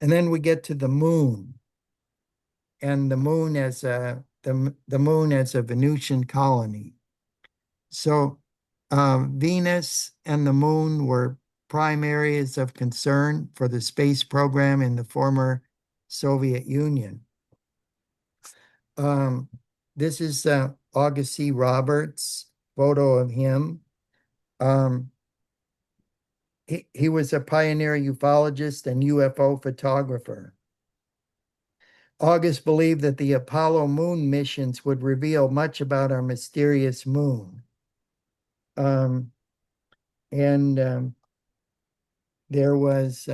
And then we get to the moon, and the moon as the moon as a Venusian colony. So Venus and the moon were prime areas of concern for the space program in the former Soviet Union. This is August C. Roberts' photo of him. He was a pioneer ufologist and UFO photographer. August believed that the Apollo moon missions would reveal much about our mysterious moon. And there was,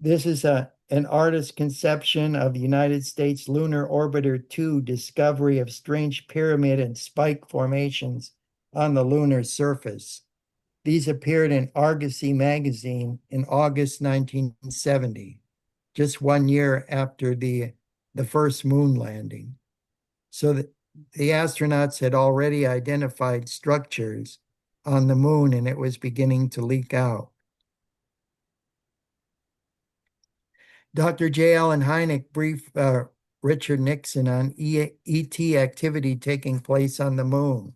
this is an artist's conception of United States Lunar Orbiter 2 discovery of strange pyramid and spike formations on the lunar surface. These appeared in Argosy magazine in August 1970, just 1 year after the first moon landing. So the astronauts had already identified structures on the moon, and it was beginning to leak out. Dr. J. Allen Hynek briefed Richard Nixon on ET activity taking place on the moon.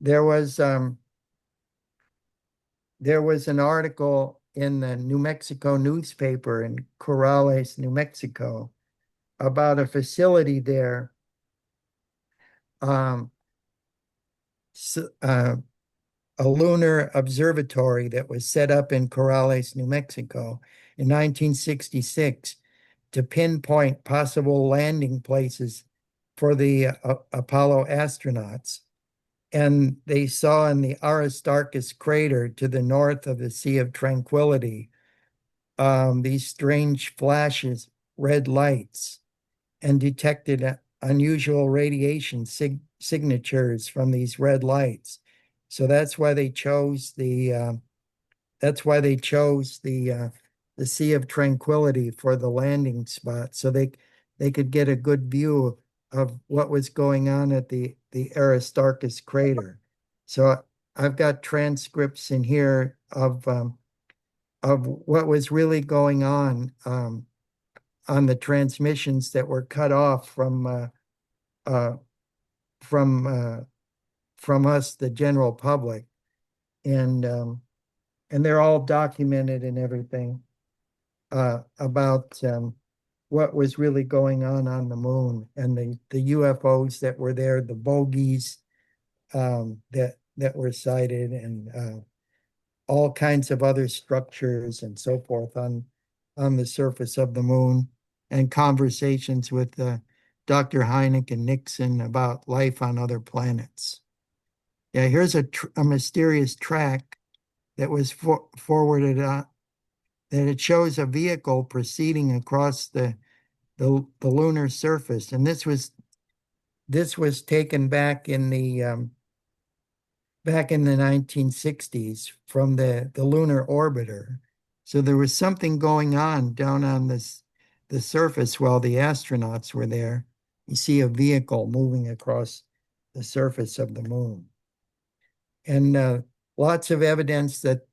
There was an article in the New Mexico newspaper in Corrales, New Mexico, about a facility there, a lunar observatory that was set up in Corrales, New Mexico in 1966 to pinpoint possible landing places for the Apollo astronauts. And they saw in the Aristarchus crater to the north of the Sea of Tranquility these strange flashes, red lights, and detected unusual radiation signatures from these red lights. So that's why they chose the Sea of Tranquility for the landing spot, so they could get a good view of what was going on at the Aristarchus crater. So I've got transcripts in here of what was really going on the transmissions that were cut off from us, the general public. And and they're all documented and everything about what was really going on the moon and the UFOs that were there, the bogies that were sighted, and all kinds of other structures and so forth on the surface of the moon, and conversations with Dr. Hynek and Nixon about life on other planets. Yeah, here's a mysterious track that was forwarded that it shows a vehicle proceeding across the lunar surface, and this was taken back in the 1960s from the lunar orbiter. So there was something going on down on the surface while the astronauts were there. You see a vehicle moving across the surface of the moon, and lots of evidence that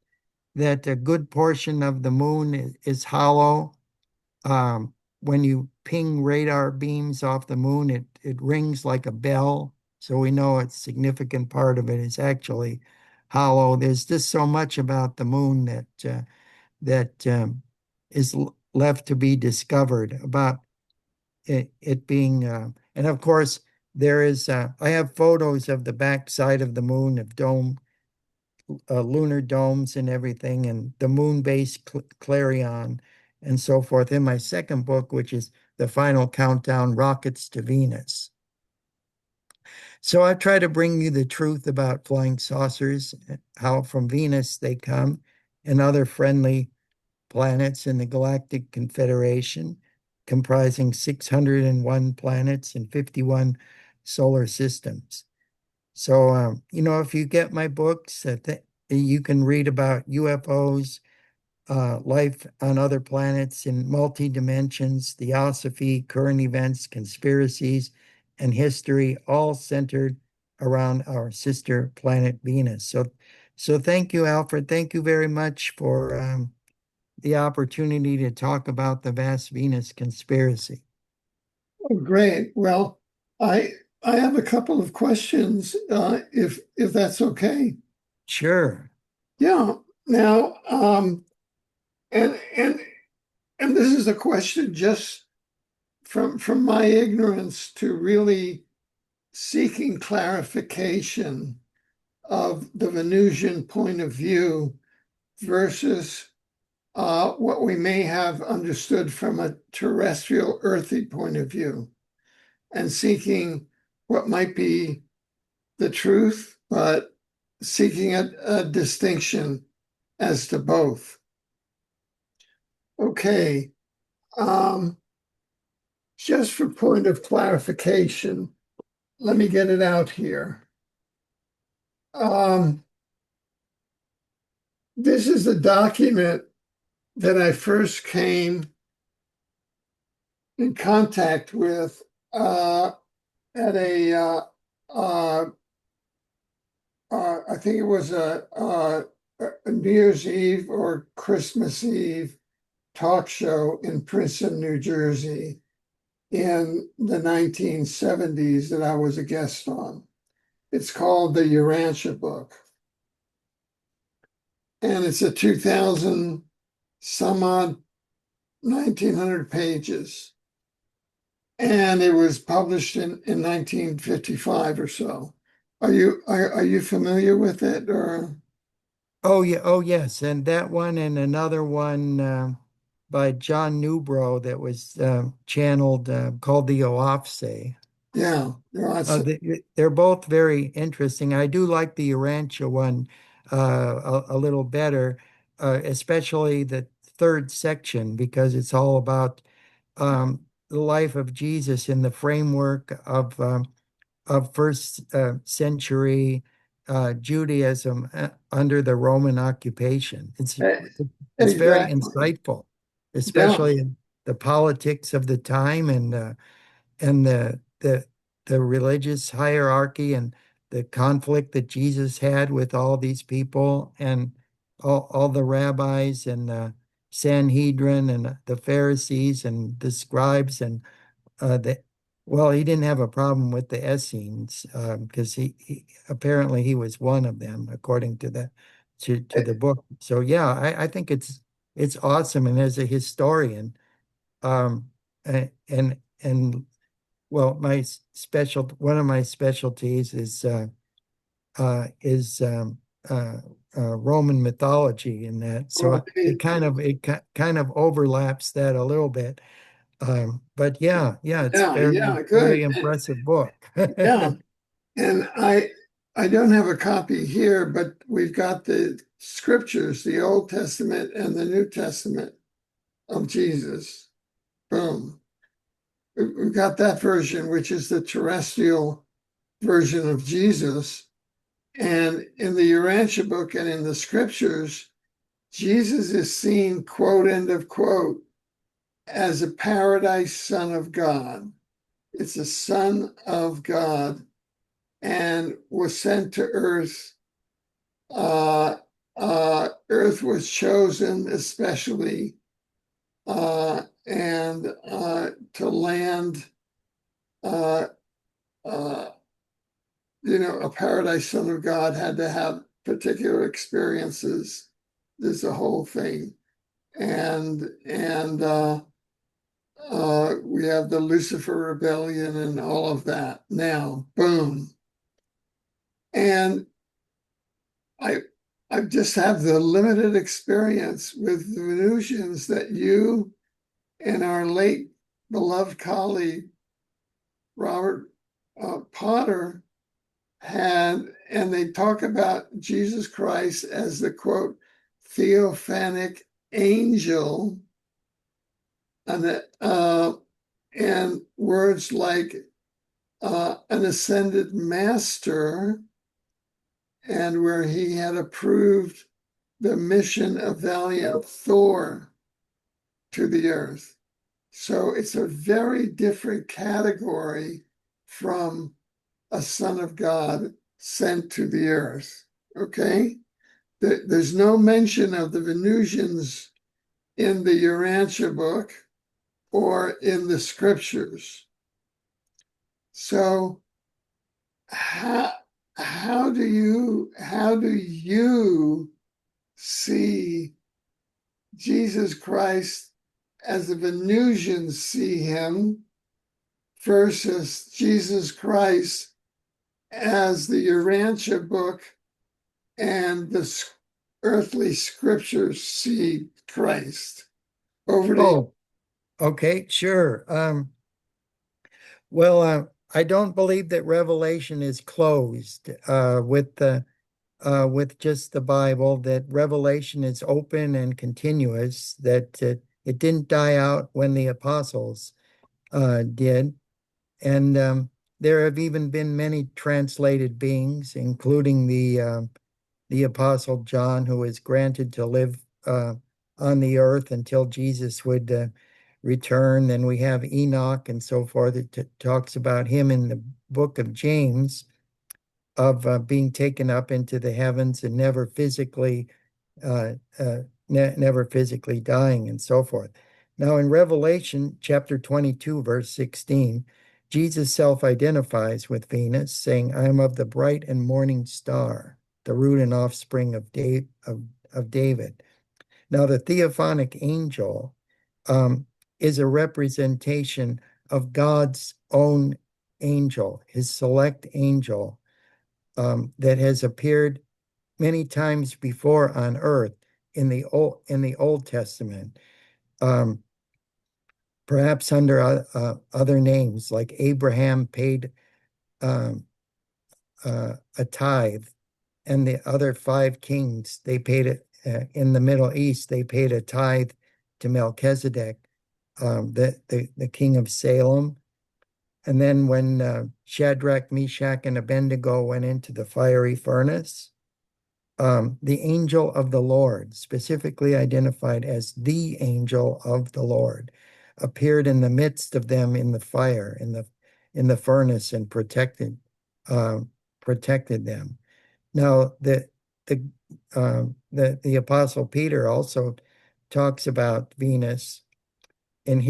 a good portion of the moon is hollow. When you ping radar beams off the moon, it rings like a bell. So we know a significant part of it is actually hollow. There's just so much about the moon that is left to be discovered about it being. And of course, there is. I have photos of the backside of the moon, of lunar domes and everything, and the moon base Clarion and so forth in my second book, which is The Final Countdown: Rockets to Venus. So I try to bring you the truth about flying saucers, how from Venus they come, and other friendly planets in the Galactic Confederation, comprising 601 planets and 51 solar systems. So, if you get my books, you can read about UFOs, life on other planets in multi dimensions, theosophy, current events, conspiracies, and history, all centered around our sister planet Venus. So thank you, Alfred. Thank you very much for the opportunity to talk about the vast Venus conspiracy. Oh, great. Well, I I have a couple of questions, if that's okay. Sure. Yeah. Now, and and and this is a question just from my ignorance to really seeking clarification of the Venusian point of view versus what we may have understood from a terrestrial earthy point of view, and seeking what might be the truth, but seeking a distinction as to both. Okay. Um, just for point of clarification, let me get it out here. Um, this is a document that I first came in contact with at uh, I think it was a New Year's Eve or Christmas Eve talk show in Princeton, New Jersey in the 1970s that I was a guest on. It's called the Urantia book. And it's a 2000 some odd 1900 pages. And it was published in 1955 or so. Are you familiar with it or? Oh yeah, oh yes, and that one and another one by John Newbrough that was channeled called the Oopse. Yeah, They're both very interesting. I do like the Urantia one a little better, especially the third section because it's all about the life of Jesus in the framework of first century Judaism under the Roman occupation. It's very exactly. insightful, Yeah. especially in the politics of the time and the religious hierarchy and the conflict that Jesus had with all these people and all the rabbis and the Sanhedrin and the Pharisees and the scribes and the well, he didn't have a problem with the Essenes because he apparently he was one of them, according to to the book. So yeah, I think it's awesome. And as a historian, um, and well, one of my specialties is Roman mythology in that. So Okay. kind of overlaps that a little bit. But yeah, it's Yeah, yeah, very good. impressive book. Yeah. And I don't have a copy here, but we've got the scriptures, the Old Testament and the New Testament of Jesus. Boom. We've got that version, which is the terrestrial version of Jesus. And in the Urantia book and in the scriptures, Jesus is seen, quote, end of quote, as a paradise son of God. It's a son of God and was sent to earth. Earth was chosen especially and to land, uh, uh, a paradise son of God had to have particular experiences. There's a whole thing. And we have the Lucifer rebellion and all of that. Now, boom. And I I just have the limited experience with the Venusians that you and our late beloved colleague Robert Potter had, and they talk about Jesus Christ as the quote theophanic angel, and words like an ascended master, and where he had approved the mission of valiant Thor to the earth. So it's a very different category from a son of God sent to the earth. Okay? There's no mention of the Venusians in the Urantia book or in the scriptures. So how do you see Jesus Christ as the Venusians see him versus Jesus Christ as the Urantia book and the earthly scriptures see Christ? Over to you. Oh, okay, sure. Well, I don't believe that Revelation is closed with just the Bible. That Revelation is open and continuous. That it didn't die out when the apostles did, and there have even been many translated beings, including the Apostle John, who was granted to live on the earth until Jesus would return. Then we have Enoch and so forth. It talks about him in the book of James of being taken up into the heavens and uh, never physically dying and so forth. Now in Revelation chapter 22, verse 16, Jesus self-identifies with Venus, saying, I am of the bright and morning star, the root and offspring of David. Now, the theophanic angel is a representation of God's own angel, his select angel, that has appeared many times before on earth in the Old Testament, um, perhaps under other names, like Abraham paid um, a tithe, and the other five kings, they paid it in the Middle East. They paid a tithe to Melchizedek, the king of Salem. And then when Shadrach, Meshach, and Abednego went into the fiery furnace, the angel of the Lord, specifically identified as the angel of the Lord, appeared in the midst of them in the fire, in the furnace, and uh, protected them. Now, the the Apostle Peter also talks about Venus in in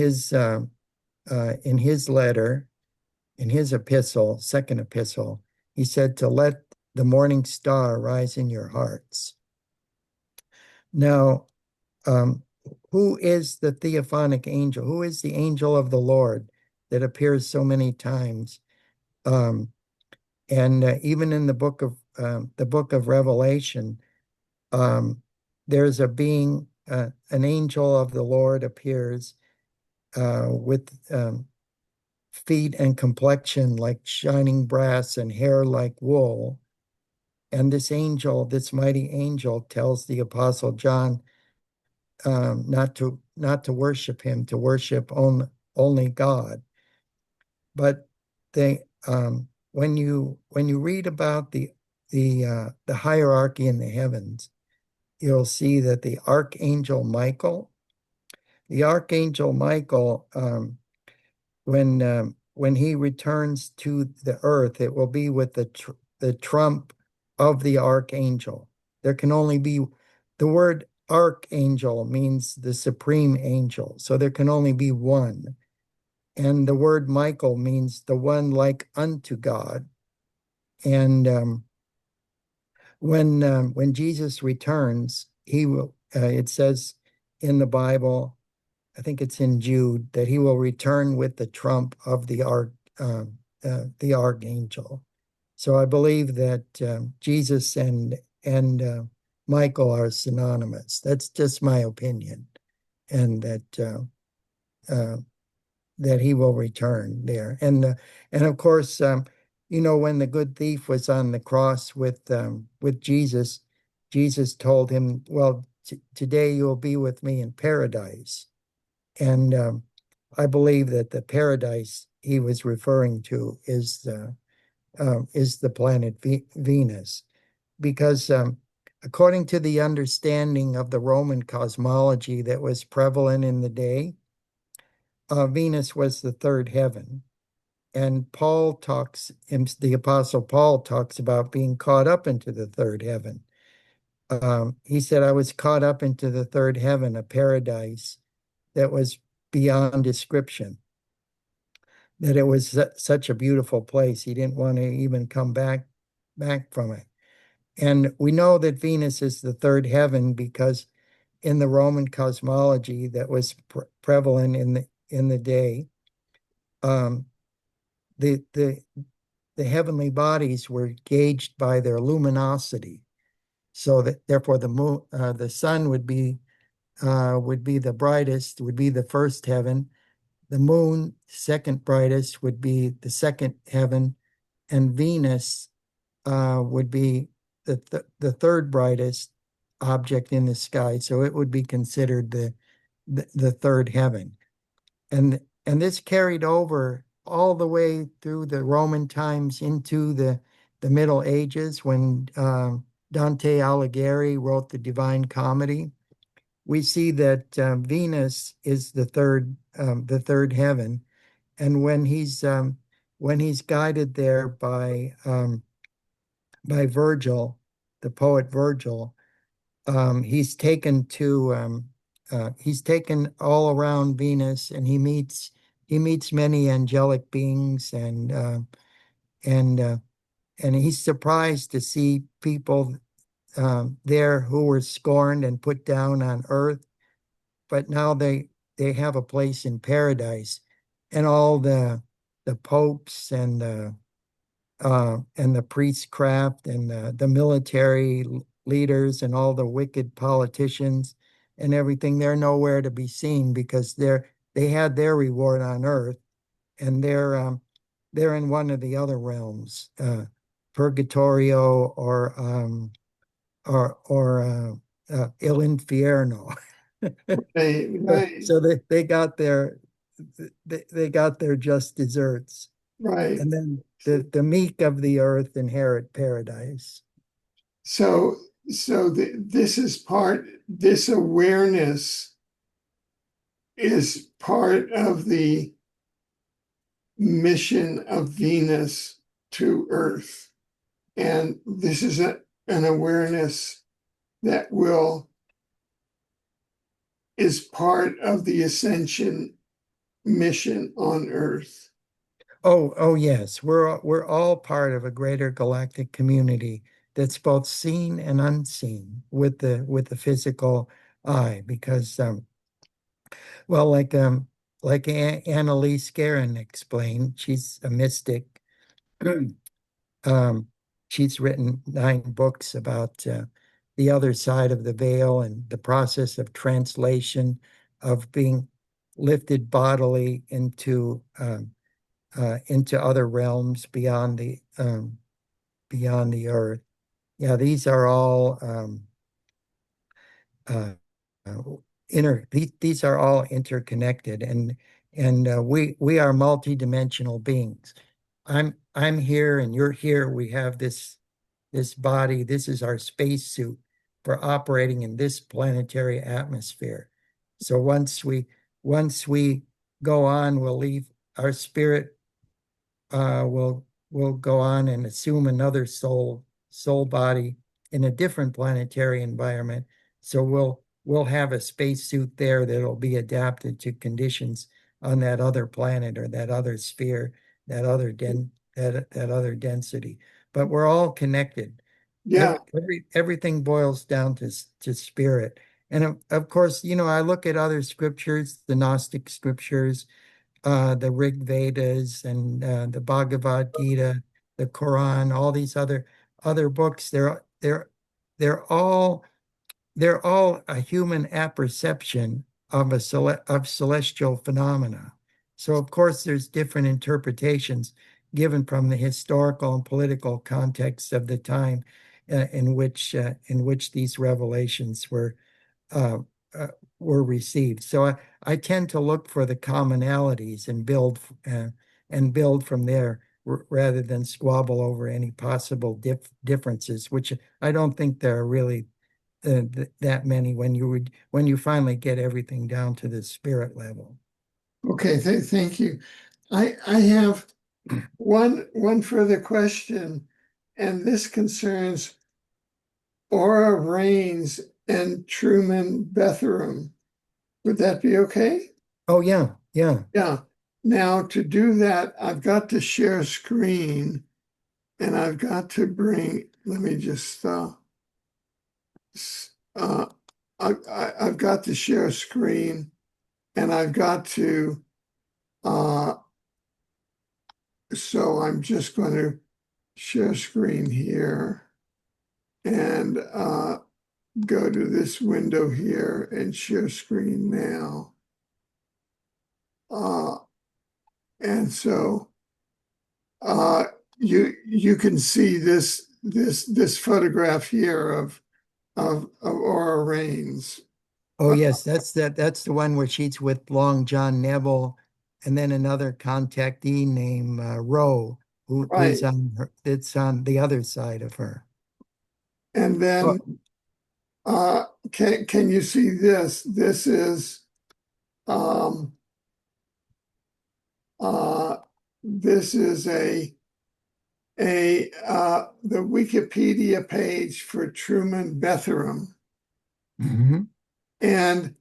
his letter, in his epistle, second epistle. He said to let the morning star rise in your hearts. Now, um, who is the theophanic angel? Who is the angel of the Lord that appears so many times? Um, and even in the book of Revelation, um, there's a being, an angel of the Lord appears with feet and complexion like shining brass and hair like wool. And this angel, this mighty angel, tells the Apostle John not to worship him, to worship only God. But they when you read about the hierarchy in the heavens, you'll see that the archangel Michael, when he returns to the earth, it will be with the trump of the archangel. There can only be the word archangel means the supreme angel, so there can only be one. And the word Michael means the one like unto God. And when Jesus returns, he will. It says in the Bible, I think it's in Jude, that he will return with the trump of the archangel. So I believe that Jesus and Michael are synonymous. That's just my opinion, and uh, that he will return there. And of course, when the good thief was on the cross with Jesus, Jesus told him, "Well, today you will be with me in paradise." And I believe that the paradise he was referring to is the planet Venus, because according to the understanding of the Roman cosmology that was prevalent in the day, Venus was the third heaven. And the Apostle Paul talks about being caught up into the third heaven. He said, I was caught up into the third heaven, a paradise that was beyond description, that it was such a beautiful place. He didn't want to even come back from it. And we know that Venus is the third heaven because in the Roman cosmology that was prevalent in the day, um, the heavenly bodies were gauged by their luminosity, so that therefore the sun would be the brightest, would be the first heaven. The moon, second brightest, would be the second heaven, and Venus would be the third brightest object in the sky. So it would be considered the third heaven. And this carried over all the way through the Roman times into the Middle Ages when Dante Alighieri wrote the Divine Comedy. We see that Venus is the third heaven, and when he's guided there by Virgil, the poet Virgil, he's taken all around Venus, and he meets many angelic beings, and uh, and he's surprised to see people there who were scorned and put down on earth, but now they have a place in paradise, and all the popes and the priestcraft and the military leaders and all the wicked politicians and everything, they're nowhere to be seen because they had their reward on earth, and they're in one of the other realms, purgatorio or il infierno. Right, So, right, so they got their just desserts, right. and then the meek of the earth inherit paradise. So, this awareness is part of the mission of Venus to Earth. And this is an awareness that is part of the ascension mission on Earth. Oh yes, we're all part of a greater galactic community that's both seen and unseen with the physical eye. Because well, like Annalise Guerin explained, she's a mystic. Um, she's written 9 books about the other side of the veil and the process of translation, of being lifted bodily into other realms beyond the earth. Yeah, these are all uh, uh, these are all interconnected, and we are multidimensional beings. I'm here and you're here. We have this body. This is our spacesuit for operating in this planetary atmosphere. So once we go on, we'll leave our spirit will go on and assume another soul body in a different planetary environment. So we'll have a spacesuit there that'll be adapted to conditions on that other planet or that other sphere, that other density. But we're all connected. Yeah. Everything boils down to spirit. And of course, I look at other scriptures, the Gnostic scriptures, the Rig Vedas and the Bhagavad Gita, the Quran, all these other books. They're all they're all a human apperception of celestial phenomena. So of course there's different interpretations given from the historical and political context of the time in which these revelations uh, uh, were received. So I tend to look for the commonalities and build from there rather than squabble over any possible differences, which I don't think there are really that many when you finally get everything down to the spirit level. Okay. Thank you. I have one further question, and this concerns Aura Reigns and Truman Bethurum. Would that be okay? Oh yeah, yeah. Yeah. Now to do that, I've got to share screen and I've got to bring, let me just, uh, I've got to share screen and I've got to, uh, so I'm just going to share screen here and go to this window here and share screen now. Uh, and so you can see this photograph here of Aura Reigns. Oh yes, that's the one where she's with Long John Neville, and then another contactee named Roe, who's Right. on her. It's on the other side of her. And Oh, then can you see this? This is um uh this is the Wikipedia page for Truman Bethurum. mhm. And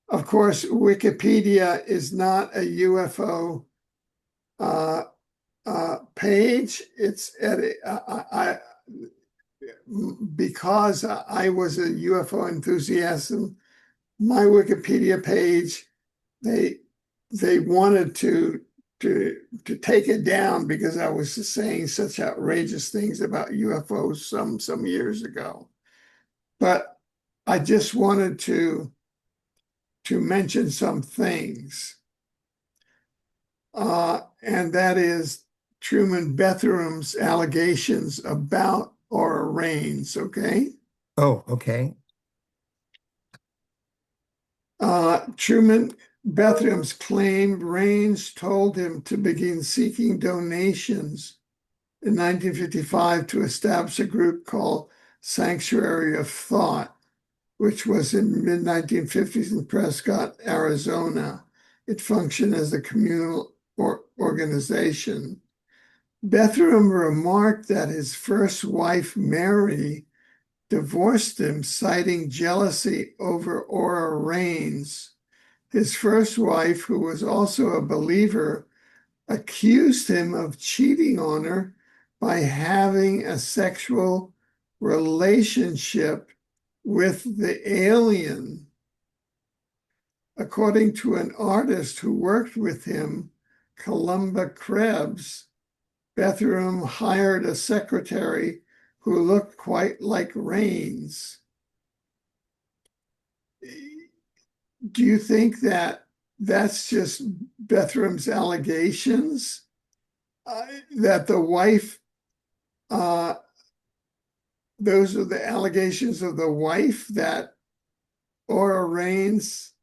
of course, Wikipedia is not a UFO page. It's at because I was a UFO enthusiast. And my Wikipedia page, they wanted to take it down because I was saying such outrageous things about UFOs some years ago. But I just wanted to mention some things. And that is Truman Bethrum's allegations about Aura Reigns, okay? Oh, okay. Truman Bethrum's claimed Reigns told him to begin seeking donations in 1955 to establish a group called Sanctuary of Thought, which was in mid-1950s in Prescott, Arizona. It functioned as a communal organization. Bethram remarked that his first wife, Mary, divorced him, citing jealousy over Aura Reigns. His first wife, who was also a believer, accused him of cheating on her by having a sexual relationship with the alien. According to an artist who worked with him, Columba Krebs, Bethram hired a secretary who looked quite like Raines. Do you think that that's just Bethram's allegations? That the wife, uh, those are the allegations of the wife that Aura Raines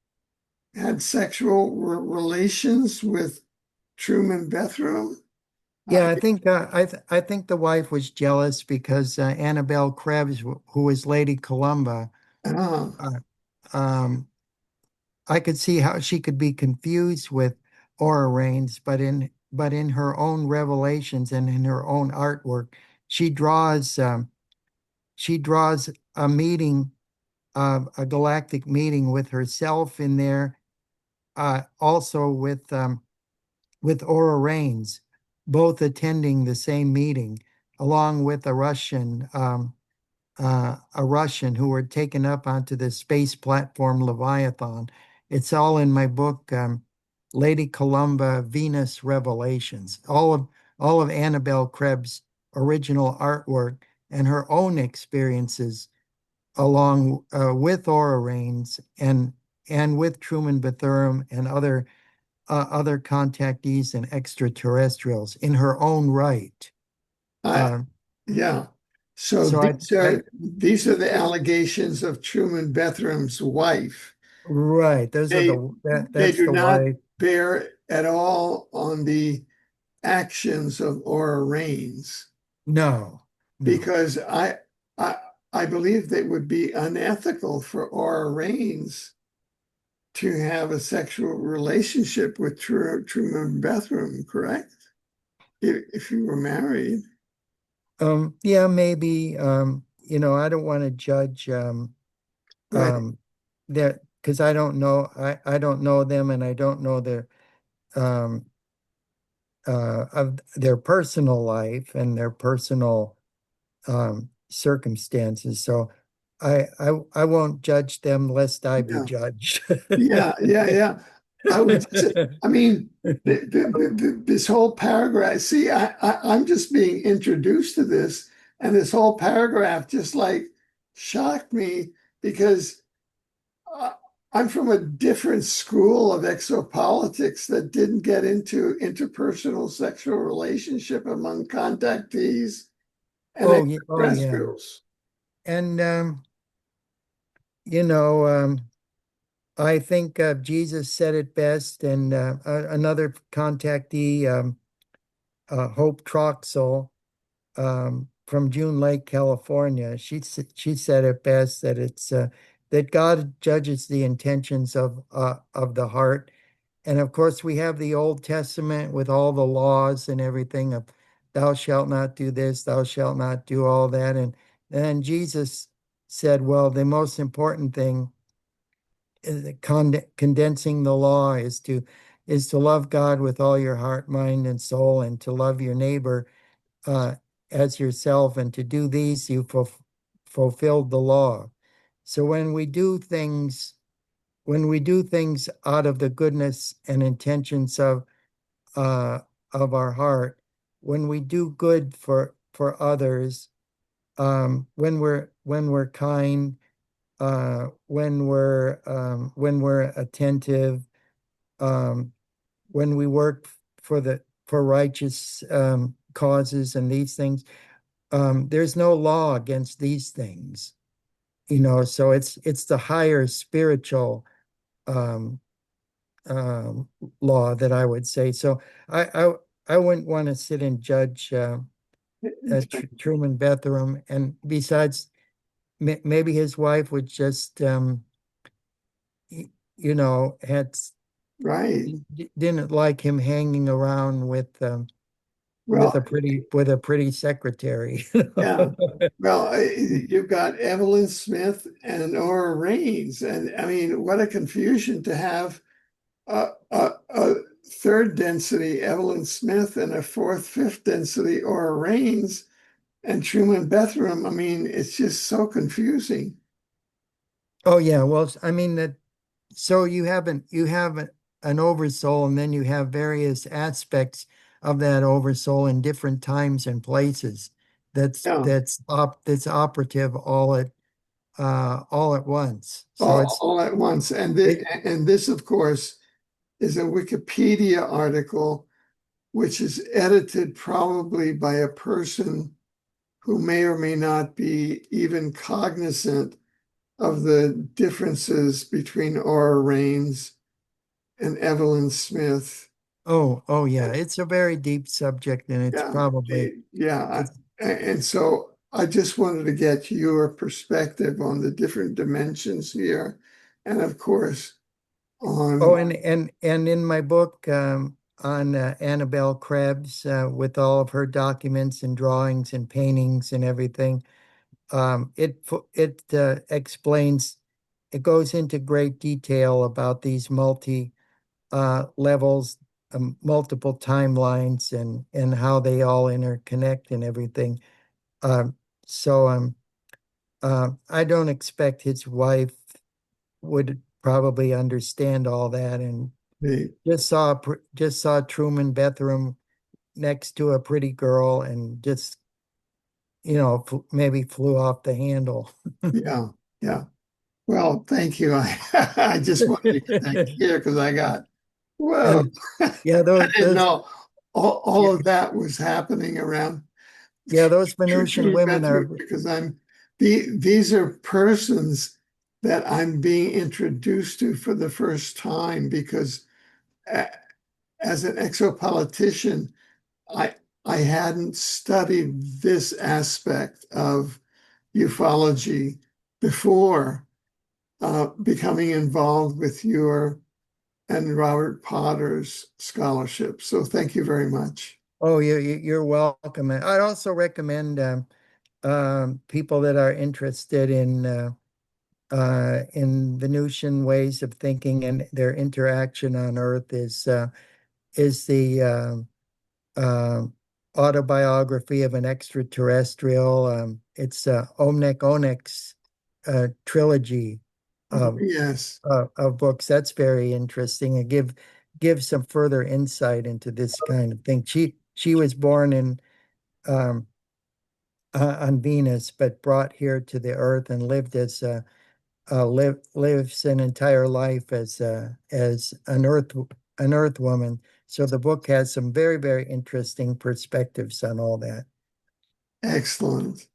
had sexual relations with Truman Bethram? Yeah, I think the wife was jealous because Annabelle Krebs, who was Lady Columba, Uh, uh, um, I could see how she could be confused with Aura Raines, but in her own revelations and in her own artwork, she draws she draws a meeting, a galactic meeting with herself in there, also with Aura Raines, both attending the same meeting, along with a Russian who were taken up onto the space platform Leviathan. It's all in my book, Lady Columba, Venus Revelations. All of Annabelle Krebs' original artwork and her own experiences along with Aura Raines and with Truman Bethurm and other contactees and extraterrestrials in her own right. I, Uh, yeah. So so these are the allegations of Truman Bethram's wife. right, those are They they that's do the not wife. bear at all on the actions of Aura Raines No, no. because I I believe that it would be unethical for Aura Raines to have a sexual relationship with Truman Bethram, correct? If you were married, Yeah, maybe. I don't want to judge right? that because I don't know. I don't know them, and I don't know um of their personal life and their personal circumstances. So I won't judge them lest I be Yeah. judged. Yeah. I would say, I mean, this whole paragraph, see, I'm just being introduced to this, and this whole paragraph just like shocked me because uh, I'm from a different school of exopolitics that didn't get into interpersonal sexual relationship among contactees and Oh yeah. extraterrestrials. And you know, I think Jesus said it best, and another contactee, Hope Troxel, from June Lake, California, she said it best that it's that God judges the intentions of the heart, and of course we have the Old Testament with all the laws and everything of thou shalt not do this, thou shalt not do all that, and then Jesus said, well, the most important thing condensing the law is to love God with all your heart, mind, and soul, and to love your neighbor uh, as yourself. And to do these, you fulfilled the law. So when we do things out of the goodness and intentions uh, of our heart, when we do good for others, when we're kind, when we're attentive, um, when we work for righteous causes and these things, there's no law against these things, So it's the higher spiritual um, um, law that I would say. So I wouldn't want to sit and judge Truman Bethlehem, and besides, maybe his wife would just had Right. didn't like him hanging around Well, with a pretty secretary. yeah. Well, you've got Evelyn Smith and Aura Raines, and I mean, what a confusion to have a third density Evelyn Smith and a fourth, fifth density Aura Raines. and Truman Bethlehem, I mean, it's just so confusing. Oh yeah, well, I mean that. So you have an oversoul, and then you have various aspects of that oversoul in different times and places. Yeah, That's operative all at once. So all at once. it And this, of course, is a Wikipedia article, which is edited probably by a person who may or may not be even cognizant of the differences between Aura Raines and Evelyn Smith. oh yeah, it's a very deep subject, and it's Yeah, probably yeah. it's And so I just wanted to get your perspective on the different dimensions here. And of course, oh, on and in my book on Annabelle Krebs, with all of her documents and drawings and paintings and everything, it explains. It goes into great detail about these multi levels, multiple timelines, and how they all interconnect and everything. Um, so I don't expect his wife would probably understand all that, and the, just saw Truman Bethlehem next to a pretty girl, and just maybe flew off the handle. yeah, yeah. Well, thank you. I just wanted to get that clear because I got, whoa, And yeah, I those didn't those know all yeah, of that was happening around yeah, those Venusian Truman women Bethlehem are. because these are persons that I'm being introduced to for the first time because a- as an exopolitician, I I hadn't studied this aspect of ufology before becoming involved with your and Robert Potter's scholarship. So thank you very much. Oh, you're welcome. And I'd also recommend people that are interested in Venusian ways of thinking and their interaction on Earth is the uh, autobiography of an extraterrestrial. It's Omnek Onek's trilogy Oh, of yes, books. That's very interesting, and give some further insight into this kind of thing. She was born in um, on Venus, but brought here to the Earth and lived as lives an entire life as an Earth woman. So the book has some very, very interesting perspectives on all that. excellent.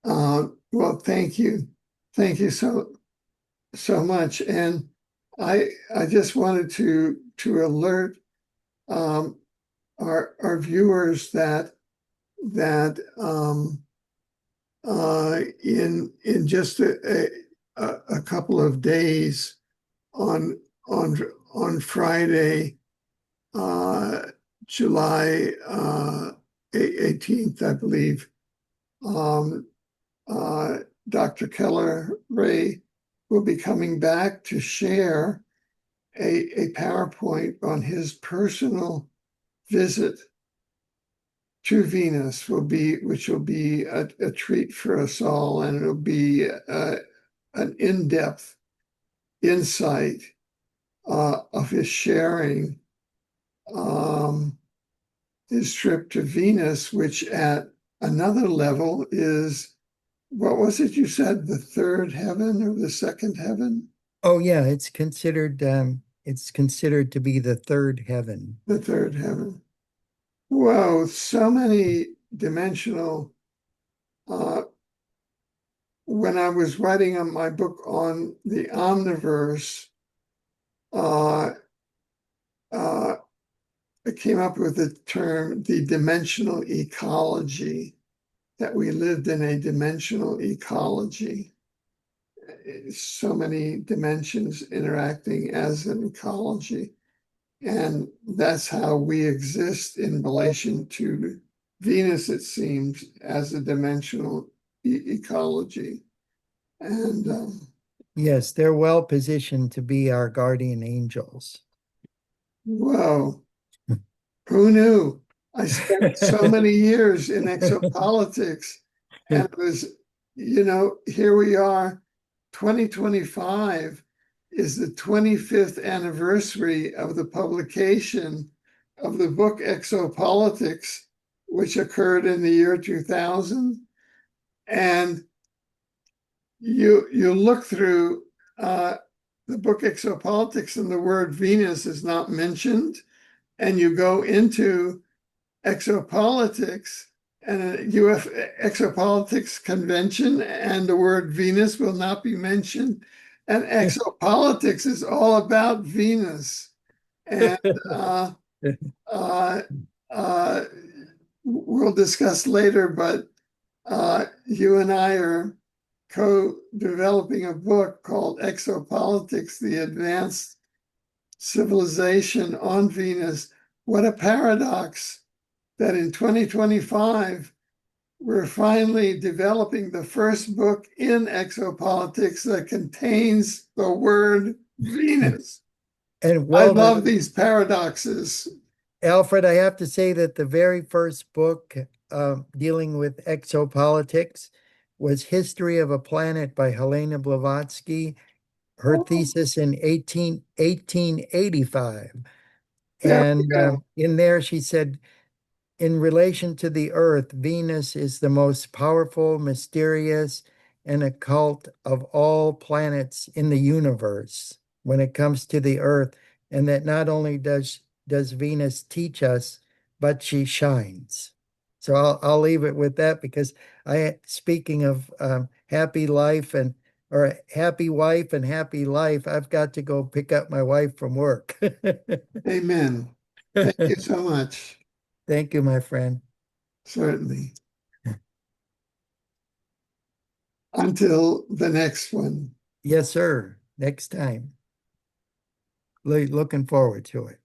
Well, thank you. Thank you so much. And I just wanted to alert our viewers that in just a couple of days on on on Friday, uh, July 18th, I believe, um, uh, Dr. Keller Ray will be coming back to share a PowerPoint on his personal visit to Venus, which will be a treat for us all, and it'll be an in-depth insight of his sharing um, his trip to Venus, which at another level is, what was it you said, the third heaven or the second heaven? Oh yeah, it's considered to be the third heaven. The third heaven. Whoa, so many dimensional. Uh, when I was writing on my book on the omniverse, uh, uh, I came up with the term the dimensional ecology, that we lived in a dimensional ecology. So many dimensions interacting as an ecology. And that's how we exist in relation to Venus, it seems, as a dimensional ecology. And Yes, they're well positioned to be our guardian angels. whoa, who knew? I spent so many years in exopolitics, and it was, here we are, 2025 is the 25th anniversary of the publication of the book Exopolitics, which occurred in the year 2000. And you look through the book Exopolitics, and the word Venus is not mentioned, and you go into exopolitics and a exopolitics convention, and the word Venus will not be mentioned. And exopolitics is all about Venus. And uh, uh, we'll discuss later, but you and I are co-developing a book called Exopolitics, the Advanced Civilization on Venus. What a paradox that in 2025, we're finally developing the first book in exopolitics that contains the word Venus. And I well, love these paradoxes. Alfred, I have to say that the very first book dealing with exopolitics was History of a Planet by Helena Blavatsky, her thesis in 1885. There we And go. in there, she said, in relation to the Earth, Venus is the most powerful, mysterious, and occult of all planets in the universe when it comes to the Earth. And that not only does Venus teach us, but she shines. So I'll leave it with that because speaking of happy life and or happy wife and happy life, I've got to go pick up my wife from work. Amen. Thank you so much. Thank you, my friend. Certainly. Until the next one. Yes, sir. Next time. Looking forward to it.